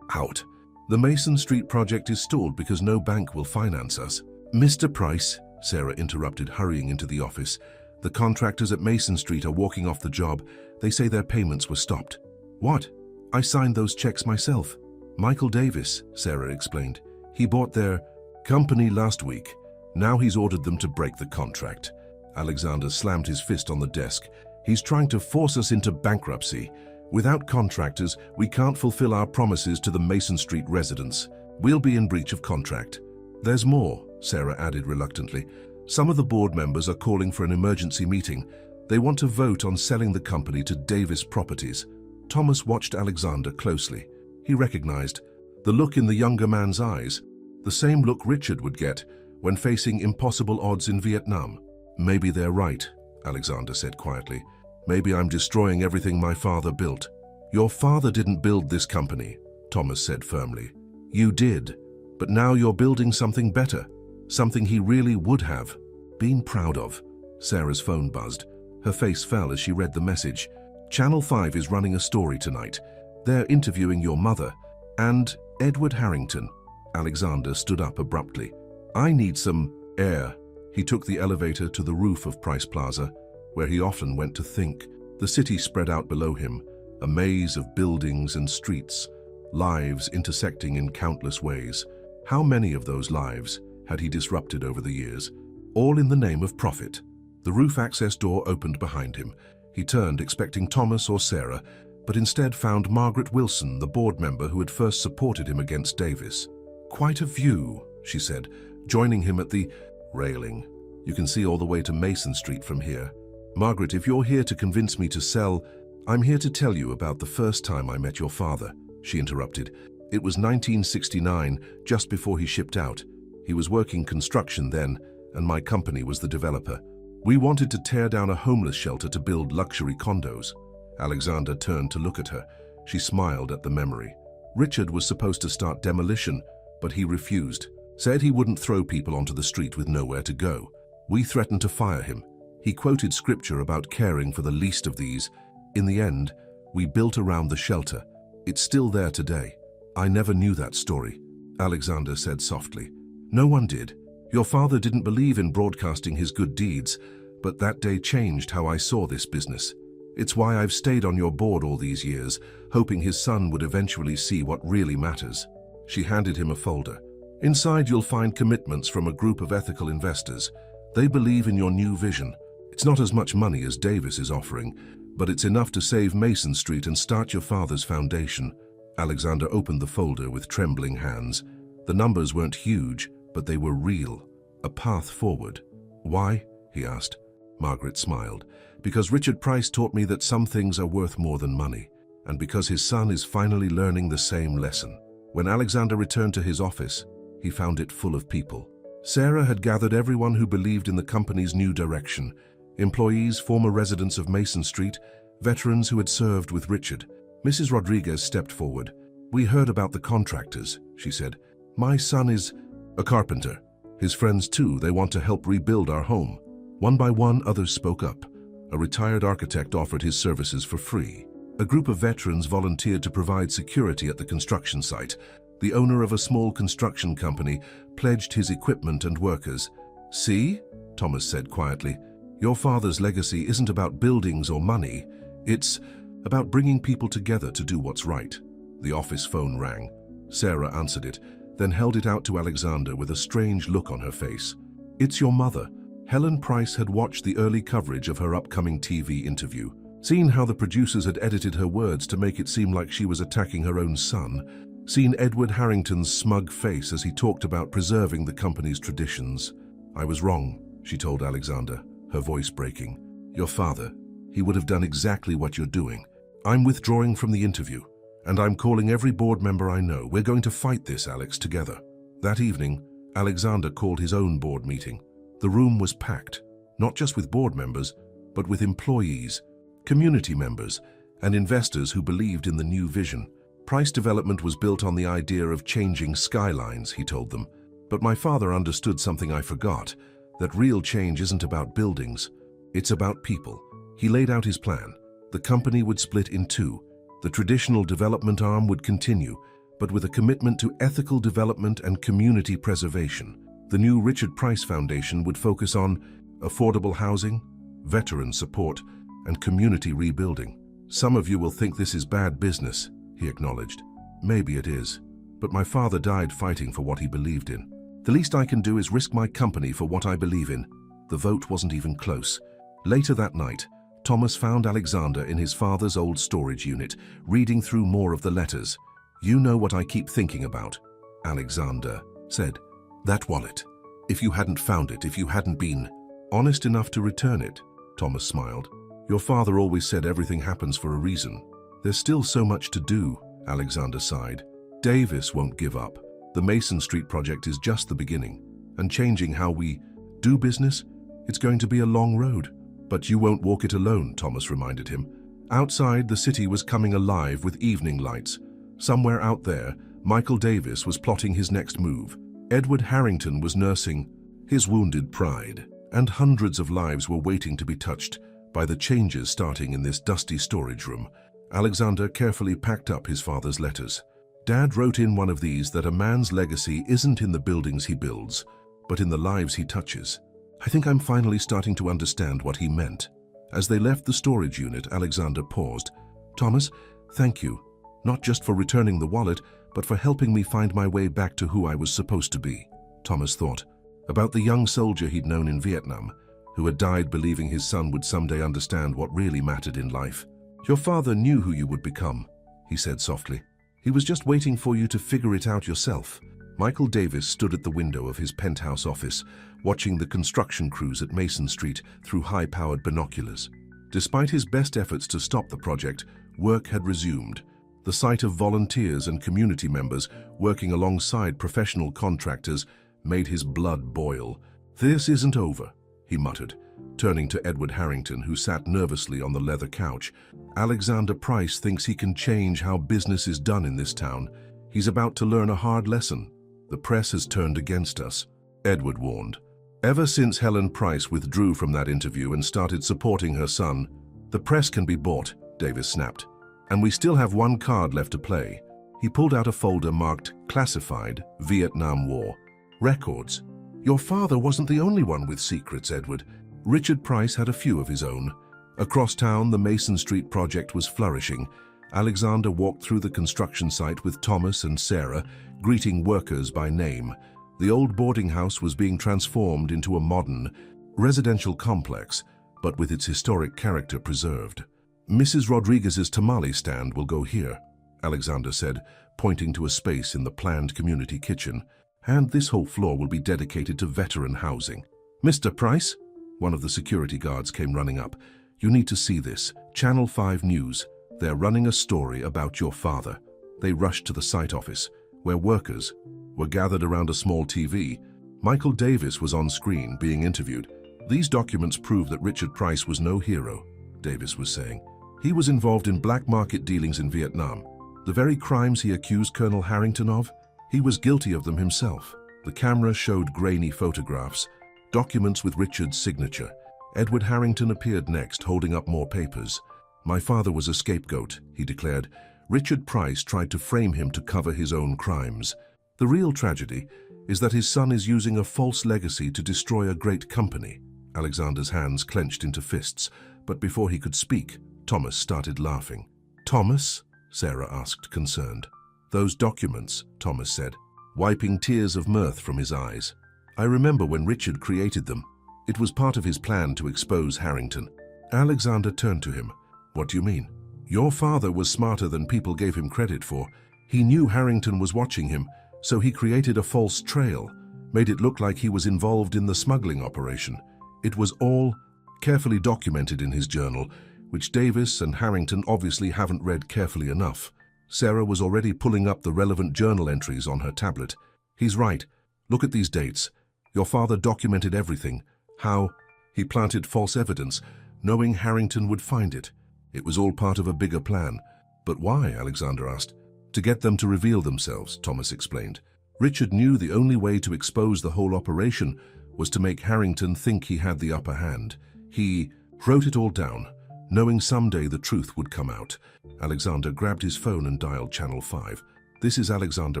out. The Mason Street project is stalled because no bank will finance us." "Mr. Price," Sarah interrupted, hurrying into the office. "The contractors at Mason Street are walking off the job. They say their payments were stopped." "What? I signed those checks myself." "Michael Davis," Sarah explained. "He bought their company last week. Now he's ordered them to break the contract." Alexander slammed his fist on the desk. "He's trying to force us into bankruptcy. Without contractors, we can't fulfill our promises to the Mason Street residents. We'll be in breach of contract." "There's more," Sarah added reluctantly. "Some of the board members are calling for an emergency meeting. They want to vote on selling the company to Davis Properties." Thomas watched Alexander closely. He recognized the look in the younger man's eyes, the same look Richard would get when facing impossible odds in Vietnam. "Maybe they're right," Alexander said quietly. "Maybe I'm destroying everything my father built." "Your father didn't build this company," Thomas said firmly. "You did, but now you're building something better, something he really would have been proud of." Sarah's phone buzzed. Her face fell as she read the message. "Channel 5 is running a story tonight. They're interviewing your mother and Edward Harrington." Alexander stood up abruptly. "I need some air." He took the elevator to the roof of Price Plaza, where he often went to think. The city spread out below him, a maze of buildings and streets, lives intersecting in countless ways. How many of those lives had he disrupted over the years, all in the name of profit? The roof access door opened behind him. He turned, expecting Thomas or Sarah, but instead found Margaret Wilson, the board member who had first supported him against Davis. "Quite a view," she said, joining him at the railing. "You can see all the way to Mason Street from here." "Margaret, if you're here to convince me to sell, I'm here to tell you about the first time I met your father," she interrupted. "It was 1969, just before he shipped out. He was working construction then, and my company was the developer. We wanted to tear down a homeless shelter to build luxury condos." Alexander turned to look at her. She smiled at the memory. "Richard was supposed to start demolition, but he refused. Said he wouldn't throw people onto the street with nowhere to go. We threatened to fire him. He quoted scripture about caring for the least of these. In the end, We built around the shelter. It's still there today. I never knew that story, Alexander said softly. No one did. Your father didn't believe in broadcasting his good deeds, but that day changed how I saw this business. It's why I've stayed on your board all these years, hoping his son would eventually see what really matters. She handed him a folder. Inside you'll find commitments from a group of ethical investors. They believe in your new vision. It's not as much money as Davis is offering, but it's enough to save Mason Street and start your father's foundation. Alexander opened the folder with trembling hands. The numbers weren't huge, but they were real. A path forward. Why? He asked. Margaret smiled. Because Richard Price taught me that some things are worth more than money, and because his son is finally learning the same lesson. When Alexander returned to his office, he found it full of people. Sarah had gathered everyone who believed in the company's new direction. Employees, former residents of Mason Street, veterans who had served with Richard. Mrs. Rodriguez stepped forward. We heard about the contractors, she said. My son is a carpenter. His friends too, they want to help rebuild our home. One by one, others spoke up. A retired architect offered his services for free. A group of veterans volunteered to provide security at the construction site. The owner of a small construction company pledged his equipment and workers. See, Thomas said quietly, your father's legacy isn't about buildings or money. It's about bringing people together to do what's right. The office phone rang. Sarah answered it, then held it out to Alexander with a strange look on her face. It's your mother. Helen Price had watched the early coverage of her upcoming TV interview, seen how the producers had edited her words to make it seem like she was attacking her own son, seen Edward Harrington's smug face as he talked about preserving the company's traditions. I was wrong, she told Alexander, her voice breaking. Your father, he would have done exactly what you're doing. I'm withdrawing from the interview, and I'm calling every board member I know. We're going to fight this, Alex, together. That evening, Alexander called his own board meeting. The room was packed, not just with board members, but with employees, community members, and investors who believed in the new vision. Price Development was built on the idea of changing skylines, he told them. But my father understood something I forgot, that real change isn't about buildings, it's about people. He laid out his plan. The company would split in two. The traditional development arm would continue, but with a commitment to ethical development and community preservation. The new Richard Price Foundation would focus on affordable housing, veteran support, and community rebuilding. Some of you will think this is bad business, he acknowledged. Maybe it is, but my father died fighting for what he believed in. The least I can do is risk my company for what I believe in. The vote wasn't even close. Later that night, Thomas found Alexander in his father's old storage unit, reading through more of the letters. You know what I keep thinking about, Alexander said. That wallet. If you hadn't found it, if you hadn't been honest enough to return it, Thomas smiled. Your father always said everything happens for a reason. There's still so much to do, Alexander sighed. Davis won't give up. The Mason Street project is just the beginning, and changing how we do business, it's going to be a long road. But you won't walk it alone, Thomas reminded him. Outside, the city was coming alive with evening lights. Somewhere out there, Michael Davis was plotting his next move. Edward Harrington was nursing his wounded pride, and hundreds of lives were waiting to be touched by the changes starting in this dusty storage room. Alexander carefully packed up his father's letters. Dad wrote in one of these that a man's legacy isn't in the buildings he builds, but in the lives he touches. I think I'm finally starting to understand what he meant. As they left the storage unit, Alexander paused. Thomas, thank you, not just for returning the wallet, but for helping me find my way back to who I was supposed to be. Thomas thought about the young soldier he'd known in Vietnam, who had died believing his son would someday understand what really mattered in life. Your father knew who you would become, he said softly. He was just waiting for you to figure it out yourself. Michael Davis stood at the window of his penthouse office, watching the construction crews at Mason Street through high-powered binoculars. Despite his best efforts to stop the project, work had resumed. The sight of volunteers and community members working alongside professional contractors made his blood boil. This isn't over, he muttered, turning to Edward Harrington, who sat nervously on the leather couch. Alexander Price thinks he can change how business is done in this town. He's about to learn a hard lesson. The press has turned against us, Edward warned. Ever since Helen Price withdrew from that interview and started supporting her son, the press can be bought, Davis snapped. And we still have one card left to play. He pulled out a folder marked Classified Vietnam War. Records. Your father wasn't the only one with secrets, Edward. Richard Price had a few of his own. Across town, the Mason Street project was flourishing. Alexander walked through the construction site with Thomas and Sarah, greeting workers by name. The old boarding house was being transformed into a modern, residential complex, but with its historic character preserved. Mrs. Rodriguez's tamale stand will go here, Alexander said, pointing to a space in the planned community kitchen. And this whole floor will be dedicated to veteran housing. Mr. Price? One of the security guards came running up. You need to see this. Channel 5 News. They're running a story about your father. They rushed to the site office, where workers were gathered around a small TV. Michael Davis was on screen being interviewed. These documents prove that Richard Price was no hero, Davis was saying. He was involved in black market dealings in Vietnam. The very crimes he accused Colonel Harrington of, he was guilty of them himself. The camera showed grainy photographs, documents with Richard's signature. Edward Harrington appeared next, holding up more papers. My father was a scapegoat, he declared. Richard Price tried to frame him to cover his own crimes. The real tragedy is that his son is using a false legacy to destroy a great company. Alexander's hands clenched into fists, but before he could speak, Thomas started laughing. Thomas? Sarah asked, concerned. Those documents, Thomas said, wiping tears of mirth from his eyes. I remember when Richard created them. It was part of his plan to expose Harrington. Alexander turned to him. What do you mean? Your father was smarter than people gave him credit for. He knew Harrington was watching him, so he created a false trail, made it look like he was involved in the smuggling operation. It was all carefully documented in his journal, which Davis and Harrington obviously haven't read carefully enough. Sarah was already pulling up the relevant journal entries on her tablet. He's right. Look at these dates. Your father documented everything. How he planted false evidence, knowing Harrington would find it. It was all part of a bigger plan. But why? Alexander asked. To get them to reveal themselves, Thomas explained. Richard knew the only way to expose the whole operation was to make Harrington think he had the upper hand. He wrote it all down, knowing someday the truth would come out. Alexander grabbed his phone and dialed Channel 5. This is Alexander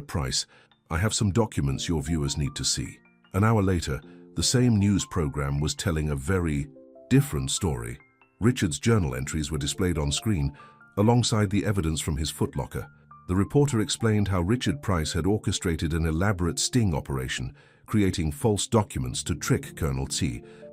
Price. I have some documents your viewers need to see. An hour later, the same news program was telling a very different story. Richard's journal entries were displayed on screen, alongside the evidence from his footlocker. The reporter explained how Richard Price had orchestrated an elaborate sting operation, creating false documents to trick Colonel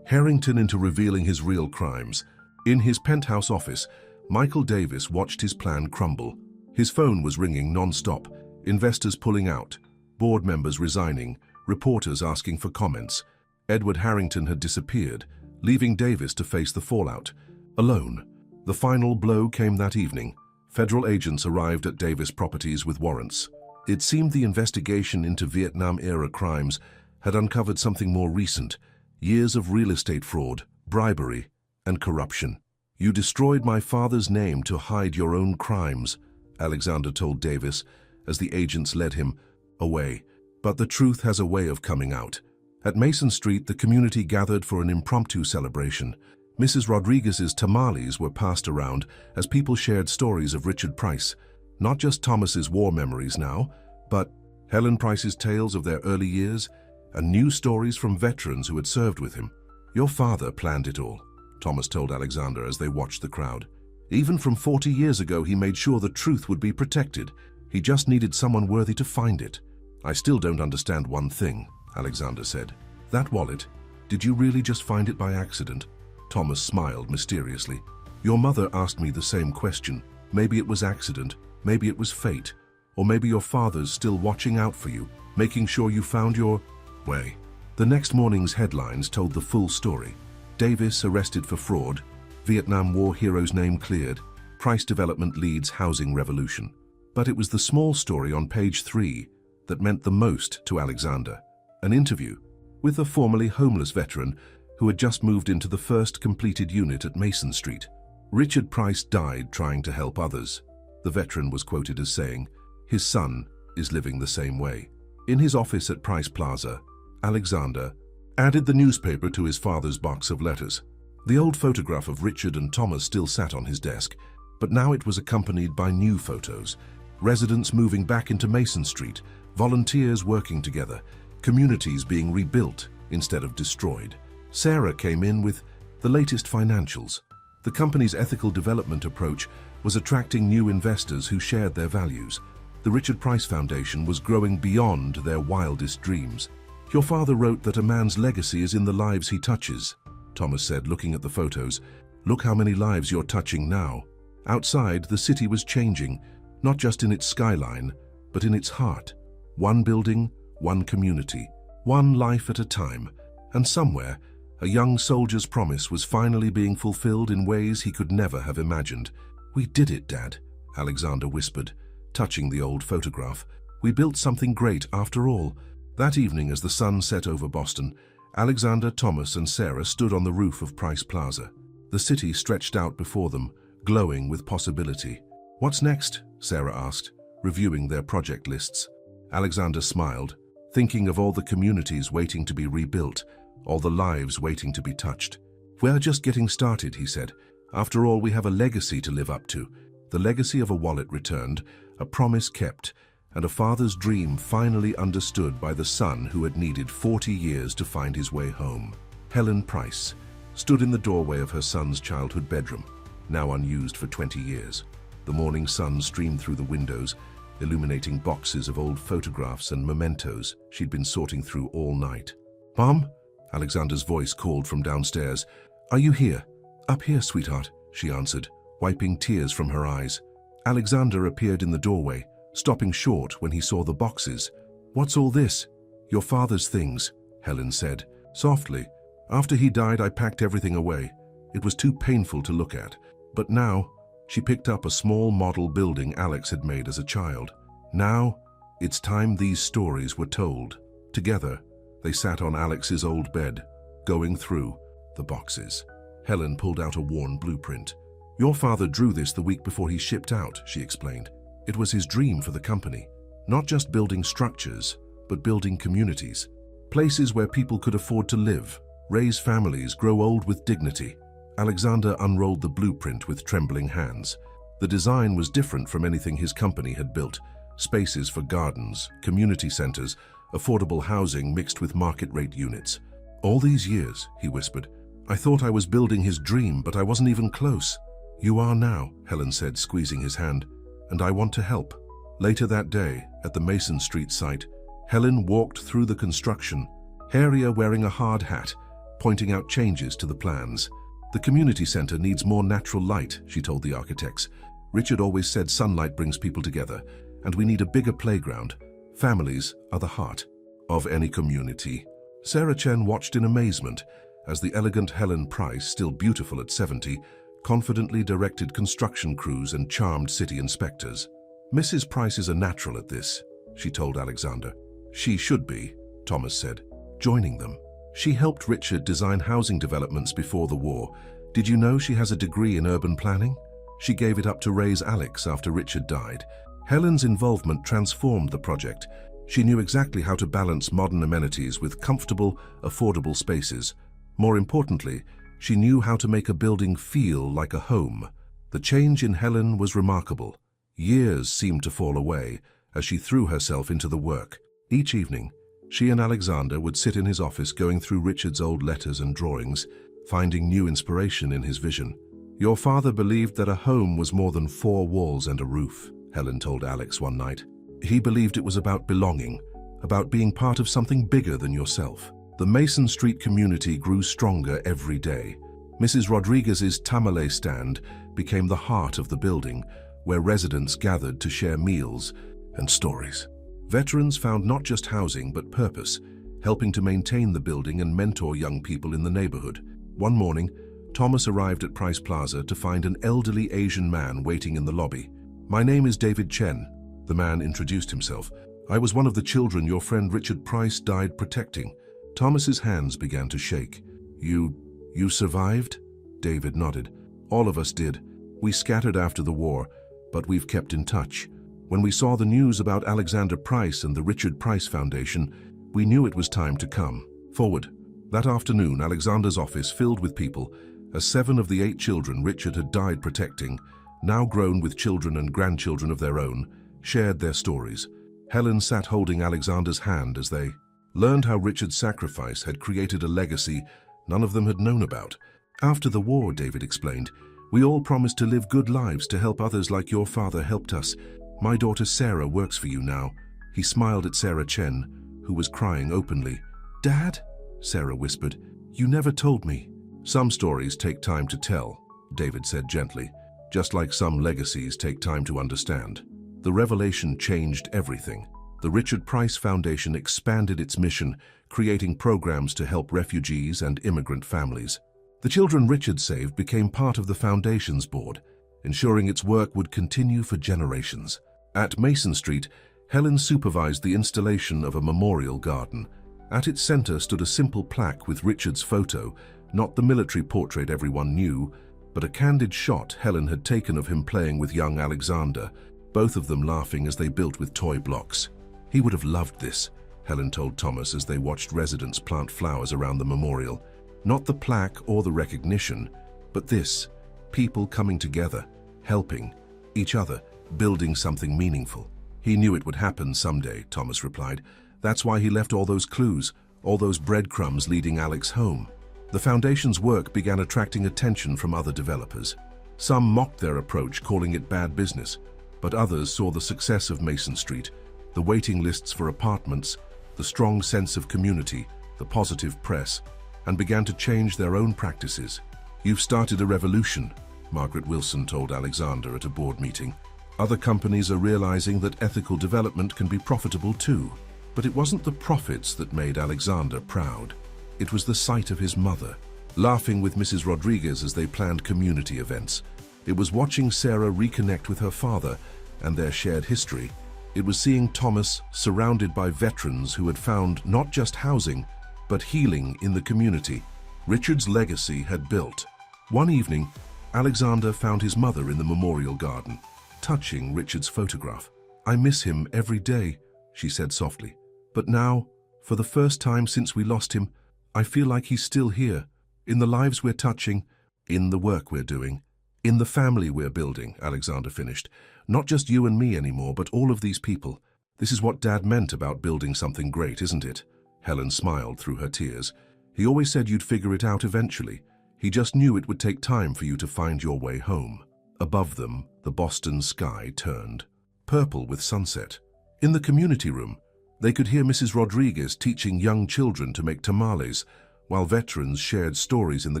Harrington into revealing his real crimes. In his penthouse office, Michael Davis watched his plan crumble. His phone was ringing non-stop, investors pulling out, board members resigning, reporters asking for comments. Edward Harrington had disappeared, leaving Davis to face the fallout. Alone. The final blow came that evening. Federal agents arrived at Davis Properties with warrants. It seemed the investigation into Vietnam-era crimes had uncovered something more recent: years of real estate fraud, bribery, and corruption. You destroyed my father's name to hide your own crimes, Alexander told Davis as the agents led him away. But the truth has a way of coming out. At Mason Street, the community gathered for an impromptu celebration. Mrs. Rodriguez's tamales were passed around as people shared stories of Richard Price. Not just Thomas's war memories now, but Helen Price's tales of their early years and new stories from veterans who had served with him. Your father planned it all, Thomas told Alexander as they watched the crowd. Even from 40 years ago, he made sure the truth would be protected. He just needed someone worthy to find it. I still don't understand one thing, Alexander said. That wallet, did you really just find it by accident? Thomas smiled mysteriously. Your mother asked me the same question. Maybe it was accident, maybe it was fate, or maybe your father's still watching out for you, making sure you found your way. The next morning's headlines told the full story. Davis arrested for fraud, Vietnam War hero's name cleared, Price development leads housing revolution. But it was the small story on page 3 that meant the most to Alexander. An interview with a formerly homeless veteran who had just moved into the first completed unit at Mason Street. Richard Price died trying to help others. The veteran was quoted as saying, his son is living the same way. In his office at Price Plaza, Alexander added the newspaper to his father's box of letters. The old photograph of Richard and Thomas still sat on his desk. But now it was accompanied by new photos. Residents moving back into Mason Street, volunteers working together, communities being rebuilt instead of destroyed. Sarah came in with the latest financials. The company's ethical development approach was attracting new investors who shared their values. The Richard Price Foundation was growing beyond their wildest dreams. "Your father wrote that a man's legacy is in the lives he touches," Thomas said, looking at the photos. "Look how many lives you're touching now." Outside, the city was changing, not just in its skyline, but in its heart. One building, one community, one life at a time. And somewhere, a young soldier's promise was finally being fulfilled in ways he could never have imagined. "We did it, Dad," Alexander whispered, touching the old photograph. "We built something great after all." That evening, as the sun set over Boston, Alexander, Thomas, and Sarah stood on the roof of Price Plaza. The city stretched out before them, glowing with possibility. "What's next?" Sarah asked, reviewing their project lists. Alexander smiled, thinking of all the communities waiting to be rebuilt, all the lives waiting to be touched. "We're just getting started," he said. "After all, we have a legacy to live up to." The legacy of a wallet returned, a promise kept, and a father's dream finally understood by the son who had needed 40 years to find his way home. Helen Price stood in the doorway of her son's childhood bedroom, now unused for 20 years. The morning sun streamed through the windows, illuminating boxes of old photographs and mementos she'd been sorting through all night. "Mom?" Alexander's voice called from downstairs. "Are you here?" "Up here, sweetheart," she answered, wiping tears from her eyes. Alexander appeared in the doorway, stopping short when he saw the boxes. "What's all this?" "Your father's things," Helen said, softly. "After he died, I packed everything away. It was too painful to look at. But now," she picked up a small model building Alex had made as a child. "Now, it's time these stories were told." Together, they sat on Alex's old bed, going through the boxes. Helen pulled out a worn blueprint. "Your father drew this the week before he shipped out," she explained. "It was his dream for the company. Not just building structures, but building communities. Places where people could afford to live, raise families, grow old with dignity." Alexander unrolled the blueprint with trembling hands. The design was different from anything his company had built. Spaces for gardens, community centers, affordable housing mixed with market-rate units. "All these years," he whispered, "I thought I was building his dream, but I wasn't even close." "You are now," Helen said, squeezing his hand, "and I want to help." Later that day, at the Mason Street site, Helen walked through the construction, Harrier wearing a hard hat, pointing out changes to the plans. "The community center needs more natural light," she told the architects. "Richard always said sunlight brings people together, and we need a bigger playground. Families are the heart of any community." Sarah Chen watched in amazement as the elegant Helen Price, still beautiful at 70, confidently directed construction crews and charmed city inspectors. "Mrs. Price is a natural at this," she told Alexander. "She should be," Thomas said, joining them. "She helped Richard design housing developments before the war. Did you know she has a degree in urban planning? She gave it up to raise Alex after Richard died." Helen's involvement transformed the project. She knew exactly how to balance modern amenities with comfortable, affordable spaces. More importantly, she knew how to make a building feel like a home. The change in Helen was remarkable. Years seemed to fall away as she threw herself into the work. Each evening, she and Alexander would sit in his office going through Richard's old letters and drawings, finding new inspiration in his vision. "Your father believed that a home was more than 4 walls and a roof," Helen told Alex one night. "He believed it was about belonging, about being part of something bigger than yourself." The Mason Street community grew stronger every day. Mrs. Rodriguez's tamale stand became the heart of the building, where residents gathered to share meals and stories. Veterans found not just housing but purpose, helping to maintain the building and mentor young people in the neighborhood. One morning, Thomas arrived at Price Plaza to find an elderly Asian man waiting in the lobby. "My name is David Chen," the man introduced himself. "I was one of the children your friend Richard Price died protecting." Thomas's hands began to shake. You survived?" David nodded. "All of us did. We scattered after the war, but we've kept in touch. When we saw the news about Alexander Price and the Richard Price Foundation, we knew it was time to come forward." That afternoon, Alexander's office filled with people, as 7 of the 8 children Richard had died protecting now grown with children and grandchildren of their own, shared their stories. Helen sat holding Alexander's hand as they learned how Richard's sacrifice had created a legacy none of them had known about. "After the war," David explained, "we all promised to live good lives to help others like your father helped us. My daughter Sarah works for you now." He smiled at Sarah Chen, who was crying openly. "Dad?" Sarah whispered. "You never told me." "Some stories take time to tell," David said gently, "just like some legacies take time to understand." The revelation changed everything. The Richard Price Foundation expanded its mission, creating programs to help refugees and immigrant families. The children Richard saved became part of the foundation's board, ensuring its work would continue for generations. At Mason Street, Helen supervised the installation of a memorial garden. At its center stood a simple plaque with Richard's photo, not the military portrait everyone knew, but a candid shot Helen had taken of him playing with young Alexander, both of them laughing as they built with toy blocks. "He would have loved this," Helen told Thomas as they watched residents plant flowers around the memorial. Not the plaque or the recognition, but this, people coming together, helping each other, building something meaningful. "He knew it would happen someday," Thomas replied. "That's why he left all those clues, all those breadcrumbs leading Alex home." The foundation's work began attracting attention from other developers. Some mocked their approach, calling it bad business, but others saw the success of Mason Street, the waiting lists for apartments, the strong sense of community, the positive press, and began to change their own practices. "You've started a revolution," Margaret Wilson told Alexander at a board meeting. "Other companies are realizing that ethical development can be profitable too." But it wasn't the profits that made Alexander proud. It was the sight of his mother, laughing with Mrs. Rodriguez as they planned community events. It was watching Sarah reconnect with her father and their shared history. It was seeing Thomas surrounded by veterans who had found not just housing, but healing in the community Richard's legacy had built. One evening, Alexander found his mother in the memorial garden, touching Richard's photograph. "I miss him every day," she said softly. "But now, for the first time since we lost him, I feel like he's still here, in the lives we're touching, in the work we're doing, in the family we're building," Alexander finished. "Not just you and me anymore, but all of these people. This is what Dad meant about building something great, isn't it?" Helen smiled through her tears. "He always said you'd figure it out eventually. He just knew it would take time for you to find your way home." Above them, the Boston sky turned purple with sunset. In the community room, they could hear Mrs. Rodriguez teaching young children to make tamales, while veterans shared stories in the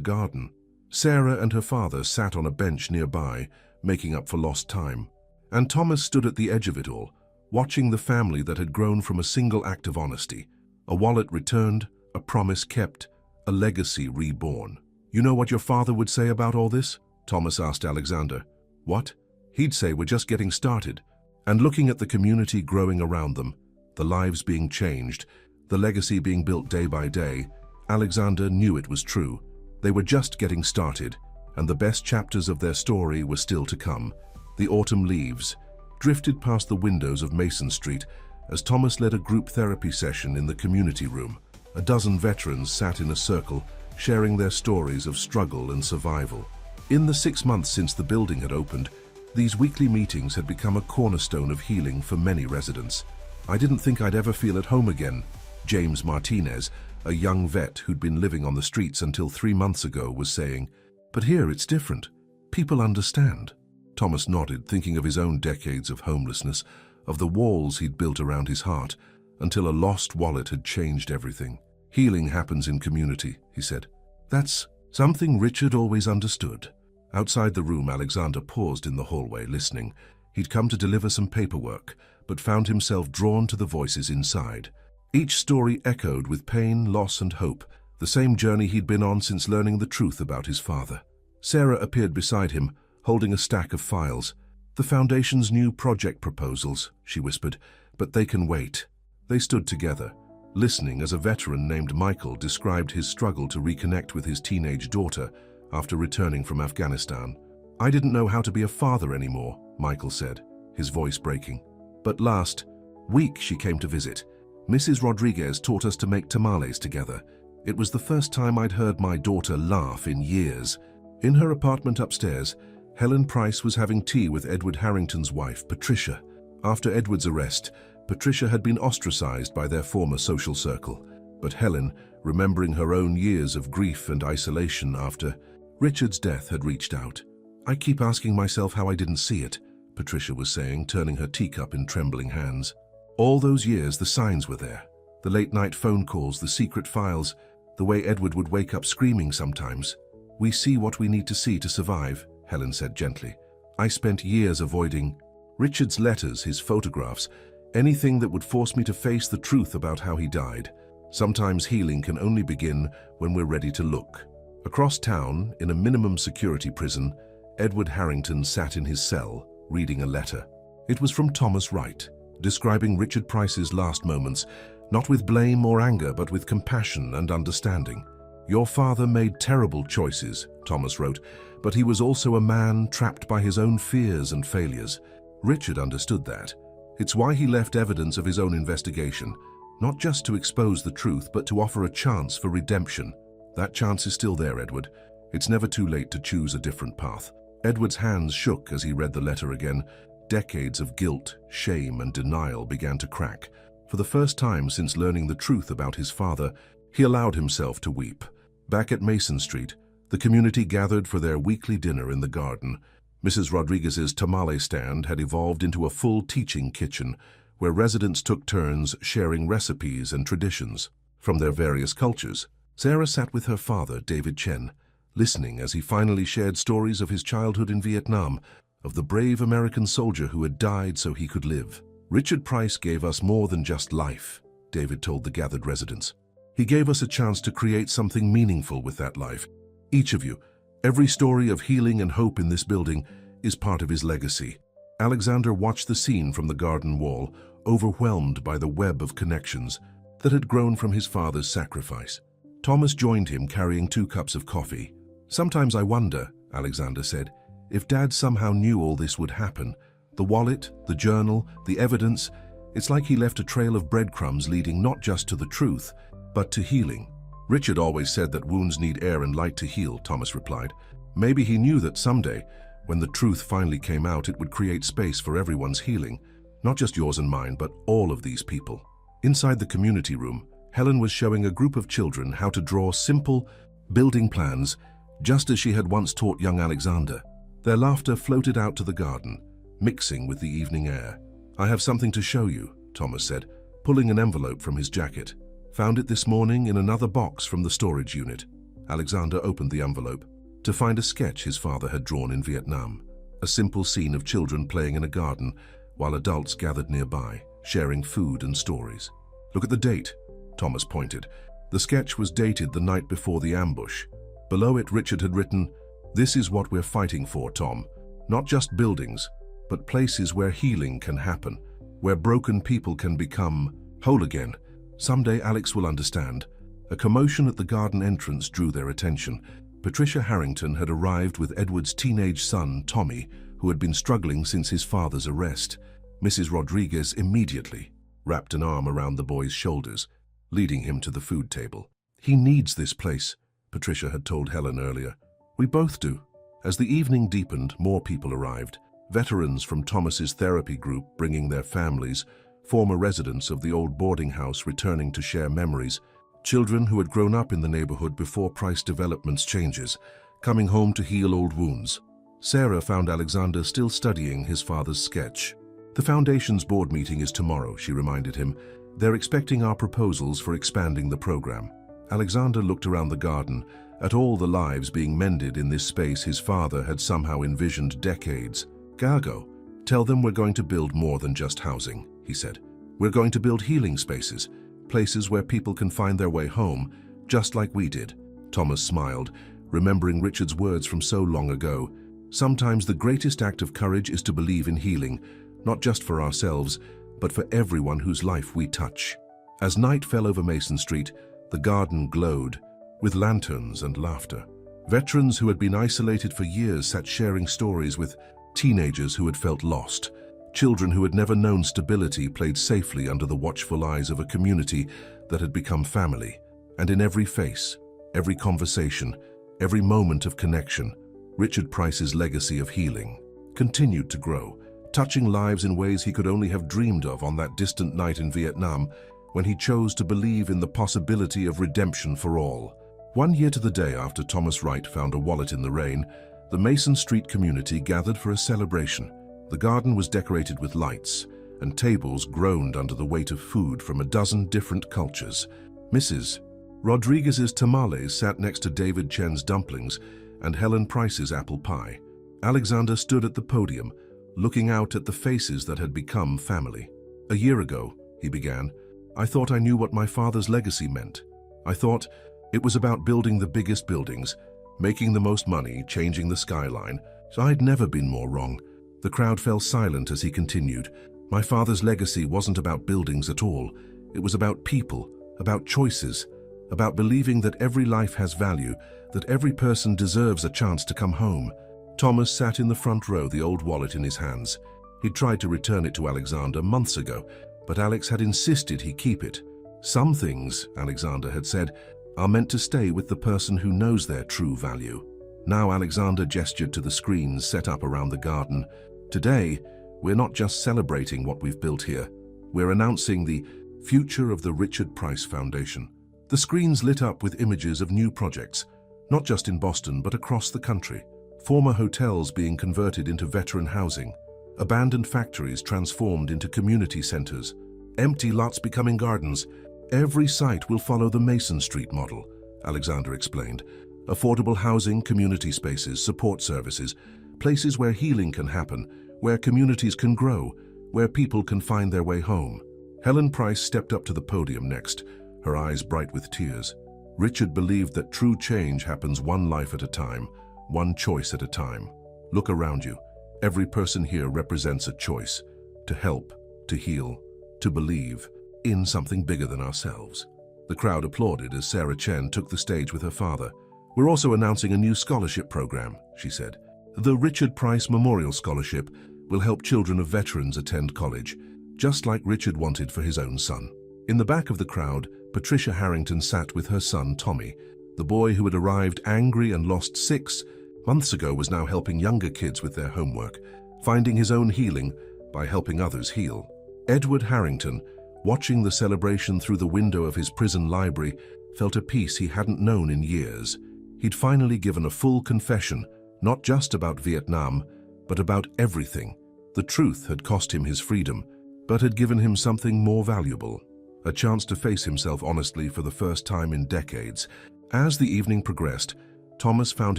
garden. Sarah and her father sat on a bench nearby, making up for lost time. And Thomas stood at the edge of it all, watching the family that had grown from a single act of honesty. A wallet returned, a promise kept, a legacy reborn. "You know what your father would say about all this?" Thomas asked Alexander. "What?" "He'd say we're just getting started." And looking at the community growing around them, the lives being changed, the legacy being built day by day, Alexander knew it was true. They were just getting started, and the best chapters of their story were still to come. The autumn leaves drifted past the windows of Mason Street as Thomas led a group therapy session in the community room. A dozen veterans sat in a circle, sharing their stories of struggle and survival. In the 6 months since the building had opened, these weekly meetings had become a cornerstone of healing for many residents. "I didn't think I'd ever feel at home again," James Martinez, a young vet who'd been living on the streets until 3 months ago, was saying. "But here it's different. People understand." Thomas nodded, thinking of his own decades of homelessness, of the walls he'd built around his heart, until a lost wallet had changed everything. "Healing happens in community," he said. "That's something Richard always understood." Outside the room, Alexander paused in the hallway, listening. He'd come to deliver some paperwork, but found himself drawn to the voices inside. Each story echoed with pain, loss, and hope, the same journey he'd been on since learning the truth about his father. Sarah appeared beside him, holding a stack of files. "The Foundation's new project proposals," she whispered, "but they can wait." They stood together, listening as a veteran named Michael described his struggle to reconnect with his teenage daughter after returning from Afghanistan. "I didn't know how to be a father anymore," Michael said, his voice breaking. "But last week she came to visit. Mrs. Rodriguez taught us to make tamales together. It was the first time I'd heard my daughter laugh in years." In her apartment upstairs, Helen Price was having tea with Edward Harrington's wife, Patricia. After Edward's arrest, Patricia had been ostracized by their former social circle. But Helen, remembering her own years of grief and isolation after Richard's death, had reached out. "I keep asking myself how I didn't see it," Patricia was saying, turning her teacup in trembling hands. All those years, the signs were there. The late-night phone calls, the secret files, the way Edward would wake up screaming sometimes. "We see what we need to see to survive," Helen said gently. "I spent years avoiding Richard's letters, his photographs, anything that would force me to face the truth about how he died. Sometimes healing can only begin when we're ready to look." Across town, in a minimum security prison, Edward Harrington sat in his cell, reading a letter. It was from Thomas Wright, describing Richard Price's last moments, not with blame or anger, but with compassion and understanding. "Your father made terrible choices," Thomas wrote, "but he was also a man trapped by his own fears and failures." Richard understood that. It's why he left evidence of his own investigation, not just to expose the truth, but to offer a chance for redemption. That chance is still there, Edward. It's never too late to choose a different path. Edward's hands shook as he read the letter again. Decades of guilt, shame, and denial began to crack. For the first time since learning the truth about his father, he allowed himself to weep. Back at Mason Street, the community gathered for their weekly dinner in the garden. Mrs. Rodriguez's tamale stand had evolved into a full teaching kitchen, where residents took turns sharing recipes and traditions from their various cultures. Sarah sat with her father, David Chen, listening as he finally shared stories of his childhood in Vietnam, of the brave American soldier who had died so he could live. "Richard Price gave us more than just life," David told the gathered residents. "He gave us a chance to create something meaningful with that life. Each of you, every story of healing and hope in this building is part of his legacy." Alexander watched the scene from the garden wall, overwhelmed by the web of connections that had grown from his father's sacrifice. Thomas joined him, carrying 2 cups of coffee. "Sometimes I wonder," Alexander said, "if Dad somehow knew all this would happen. The wallet, the journal, the evidence, it's like he left a trail of breadcrumbs leading not just to the truth, but to healing." "Richard always said that wounds need air and light to heal," Thomas replied. "Maybe he knew that someday, when the truth finally came out, it would create space for everyone's healing. Not just yours and mine, but all of these people." Inside the community room, Helen was showing a group of children how to draw simple building plans, just as she had once taught young Alexander. Their laughter floated out to the garden, mixing with the evening air. "I have something to show you," Thomas said, pulling an envelope from his jacket. "Found it this morning in another box from the storage unit." Alexander opened the envelope to find a sketch his father had drawn in Vietnam. A simple scene of children playing in a garden while adults gathered nearby, sharing food and stories. "Look at the date," Thomas pointed. The sketch was dated the night before the ambush. Below it, Richard had written, "This is what we're fighting for, Tom. Not just buildings, but places where healing can happen, where broken people can become whole again. Someday Alex will understand." A commotion at the garden entrance drew their attention. Patricia Harrington had arrived with Edward's teenage son, Tommy, who had been struggling since his father's arrest. Mrs. Rodriguez immediately wrapped an arm around the boy's shoulders, leading him to the food table. "He needs this place," Patricia had told Helen earlier. "We both do." As the evening deepened, more people arrived. Veterans from Thomas's therapy group bringing their families, former residents of the old boarding house returning to share memories, children who had grown up in the neighborhood before Price Development's changes, coming home to heal old wounds. Sarah found Alexander still studying his father's sketch. "The Foundation's board meeting is tomorrow," she reminded him. "They're expecting our proposals for expanding the program." Alexander looked around the garden, at all the lives being mended in this space his father had somehow envisioned decades. "Gargo, tell them we're going to build more than just housing," he said. "We're going to build healing spaces, places where people can find their way home, just like we did." Thomas smiled, remembering Richard's words from so long ago. "Sometimes the greatest act of courage is to believe in healing, not just for ourselves, but for everyone whose life we touch." As night fell over Mason Street, the garden glowed, with lanterns and laughter. Veterans who had been isolated for years sat sharing stories with teenagers who had felt lost. Children who had never known stability played safely under the watchful eyes of a community that had become family. And in every face, every conversation, every moment of connection, Richard Price's legacy of healing continued to grow, touching lives in ways he could only have dreamed of on that distant night in Vietnam when he chose to believe in the possibility of redemption for all. 1 year to the day after Thomas Wright found a wallet in the rain, the Mason Street community gathered for a celebration. The garden was decorated with lights, and tables groaned under the weight of food from a dozen different cultures. Mrs. Rodriguez's tamales sat next to David Chen's dumplings and Helen Price's apple pie. Alexander stood at the podium, looking out at the faces that had become family. "A year ago," he began, "I thought I knew what my father's legacy meant. I thought it was about building the biggest buildings, making the most money, changing the skyline. So I'd never been more wrong." The crowd fell silent as he continued. "My father's legacy wasn't about buildings at all. It was about people, about choices, about believing that every life has value, that every person deserves a chance to come home." Thomas sat in the front row, the old wallet in his hands. He'd tried to return it to Alexander months ago, but Alex had insisted he keep it. "Some things," Alexander had said, "are meant to stay with the person who knows their true value." Now Alexander gestured to the screens set up around the garden. "Today, we're not just celebrating what we've built here. We're announcing the future of the Richard Price Foundation." The screens lit up with images of new projects, not just in Boston but across the country. Former hotels being converted into veteran housing, abandoned factories transformed into community centers, empty lots becoming gardens. "Every site will follow the Mason Street model," Alexander explained. "Affordable housing, community spaces, support services, places where healing can happen, where communities can grow, where people can find their way home." Helen Price stepped up to the podium next, her eyes bright with tears. Richard believed that true change happens one life at a time, one choice at a time. "Look around you. Every person here represents a choice: to help, to heal, to believe in something bigger than ourselves." The crowd applauded as Sarah Chen took the stage with her father. "We're also announcing a new scholarship program," she said. "The Richard Price Memorial Scholarship will help children of veterans attend college, just like Richard wanted for his own son." In the back of the crowd, Patricia Harrington sat with her son Tommy. The boy who had arrived angry and lost 6 months ago was now helping younger kids with their homework, finding his own healing by helping others heal. Edward Harrington, watching the celebration through the window of his prison library, felt a peace he hadn't known in years. He'd finally given a full confession, not just about Vietnam, but about everything. The truth had cost him his freedom, but had given him something more valuable: a chance to face himself honestly for the first time in decades. As the evening progressed, Thomas found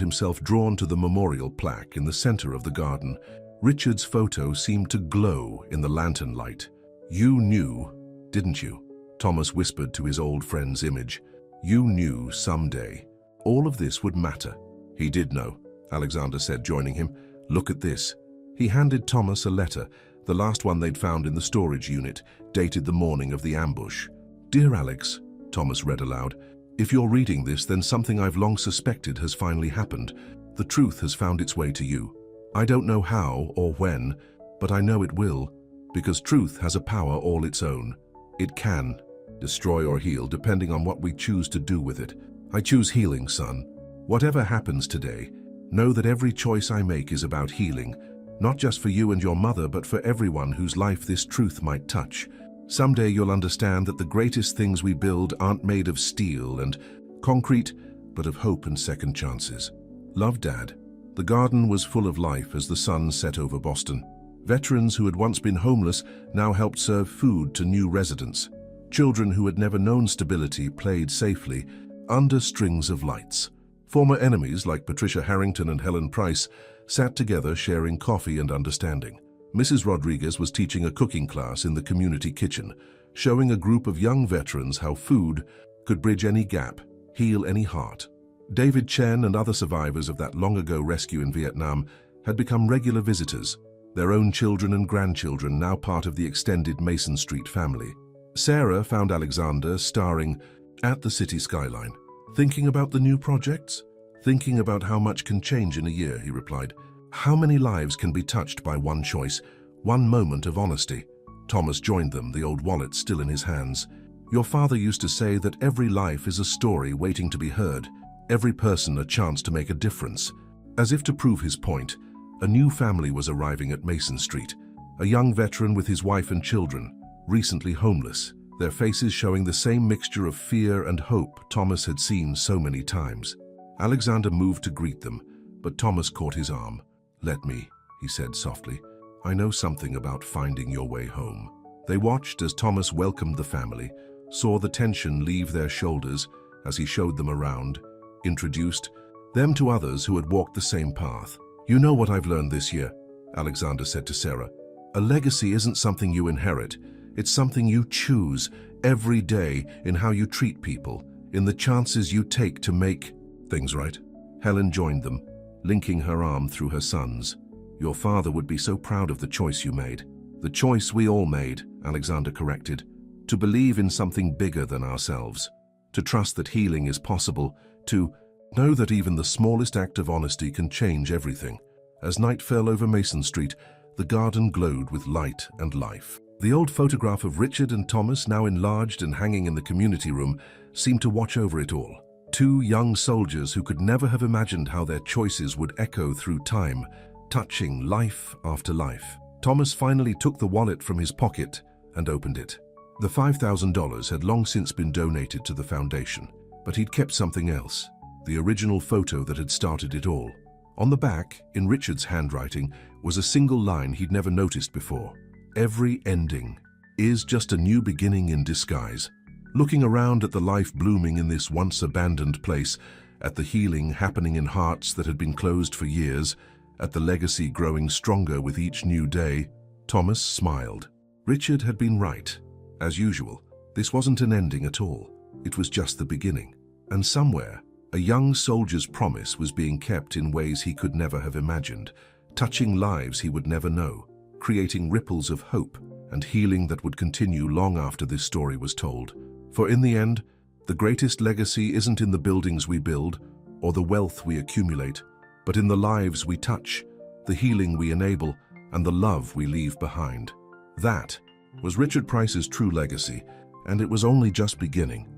himself drawn to the memorial plaque in the center of the garden. Richard's photo seemed to glow in the lantern light. "You knew, didn't you?" Thomas whispered to his old friend's image. "You knew someday all of this would matter." "He did know," Alexander said, joining him. "Look at this." He handed Thomas a letter, the last one they'd found in the storage unit, dated the morning of the ambush. "Dear Alex," Thomas read aloud, "if you're reading this, then something I've long suspected has finally happened. The truth has found its way to you. I don't know how or when, but I know it will, because truth has a power all its own. It can destroy or heal depending on what we choose to do with it. I choose healing, son. Whatever happens today, know that every choice I make is about healing, not just for you and your mother, but for everyone whose life this truth might touch. Someday you'll understand that the greatest things we build aren't made of steel and concrete, but of hope and second chances. Love, Dad." The garden was full of life as the sun set over Boston. Veterans who had once been homeless now helped serve food to new residents. Children who had never known stability played safely under strings of lights. Former enemies like Patricia Harrington and Helen Price sat together sharing coffee and understanding. Mrs. Rodriguez was teaching a cooking class in the community kitchen, showing a group of young veterans how food could bridge any gap, heal any heart. David Chen and other survivors of that long-ago rescue in Vietnam had become regular visitors, their own children and grandchildren now part of the extended Mason Street family. Sarah found Alexander staring at the city skyline. "Thinking about the new projects?" "Thinking about how much can change in a year," he replied. "How many lives can be touched by one choice, one moment of honesty?" Thomas joined them, the old wallet still in his hands. "Your father used to say that every life is a story waiting to be heard, every person a chance to make a difference. As if to prove his point, a new family was arriving at Mason Street, a young veteran with his wife and children, recently homeless, their faces showing the same mixture of fear and hope Thomas had seen so many times. Alexander moved to greet them, but Thomas caught his arm. "Let me," he said softly. "I know something about finding your way home." They watched as Thomas welcomed the family, saw the tension leave their shoulders as he showed them around, introduced them to others who had walked the same path. "You know what I've learned this year," Alexander said to Sarah. "A legacy isn't something you inherit. It's something you choose every day in how you treat people, in the chances you take to make things right." Helen joined them, linking her arm through her son's. "Your father would be so proud of the choice you made." "The choice we all made," Alexander corrected. "To believe in something bigger than ourselves. To trust that healing is possible. To know that even the smallest act of honesty can change everything." As night fell over Mason Street, the garden glowed with light and life. The old photograph of Richard and Thomas, now enlarged and hanging in the community room, seemed to watch over it all. Two young soldiers who could never have imagined how their choices would echo through time, touching life after life. Thomas finally took the wallet from his pocket and opened it. The $5,000 had long since been donated to the foundation, but he'd kept something else, the original photo that had started it all. On the back, in Richard's handwriting, was a single line he'd never noticed before. "Every ending is just a new beginning in disguise." Looking around at the life blooming in this once abandoned place, at the healing happening in hearts that had been closed for years, at the legacy growing stronger with each new day, Thomas smiled. Richard had been right. As usual, this wasn't an ending at all. It was just the beginning. And somewhere, a young soldier's promise was being kept in ways he could never have imagined, touching lives he would never know, creating ripples of hope and healing that would continue long after this story was told. For in the end, the greatest legacy isn't in the buildings we build or the wealth we accumulate, but in the lives we touch, the healing we enable, and the love we leave behind. That was Richard Price's true legacy, and it was only just beginning.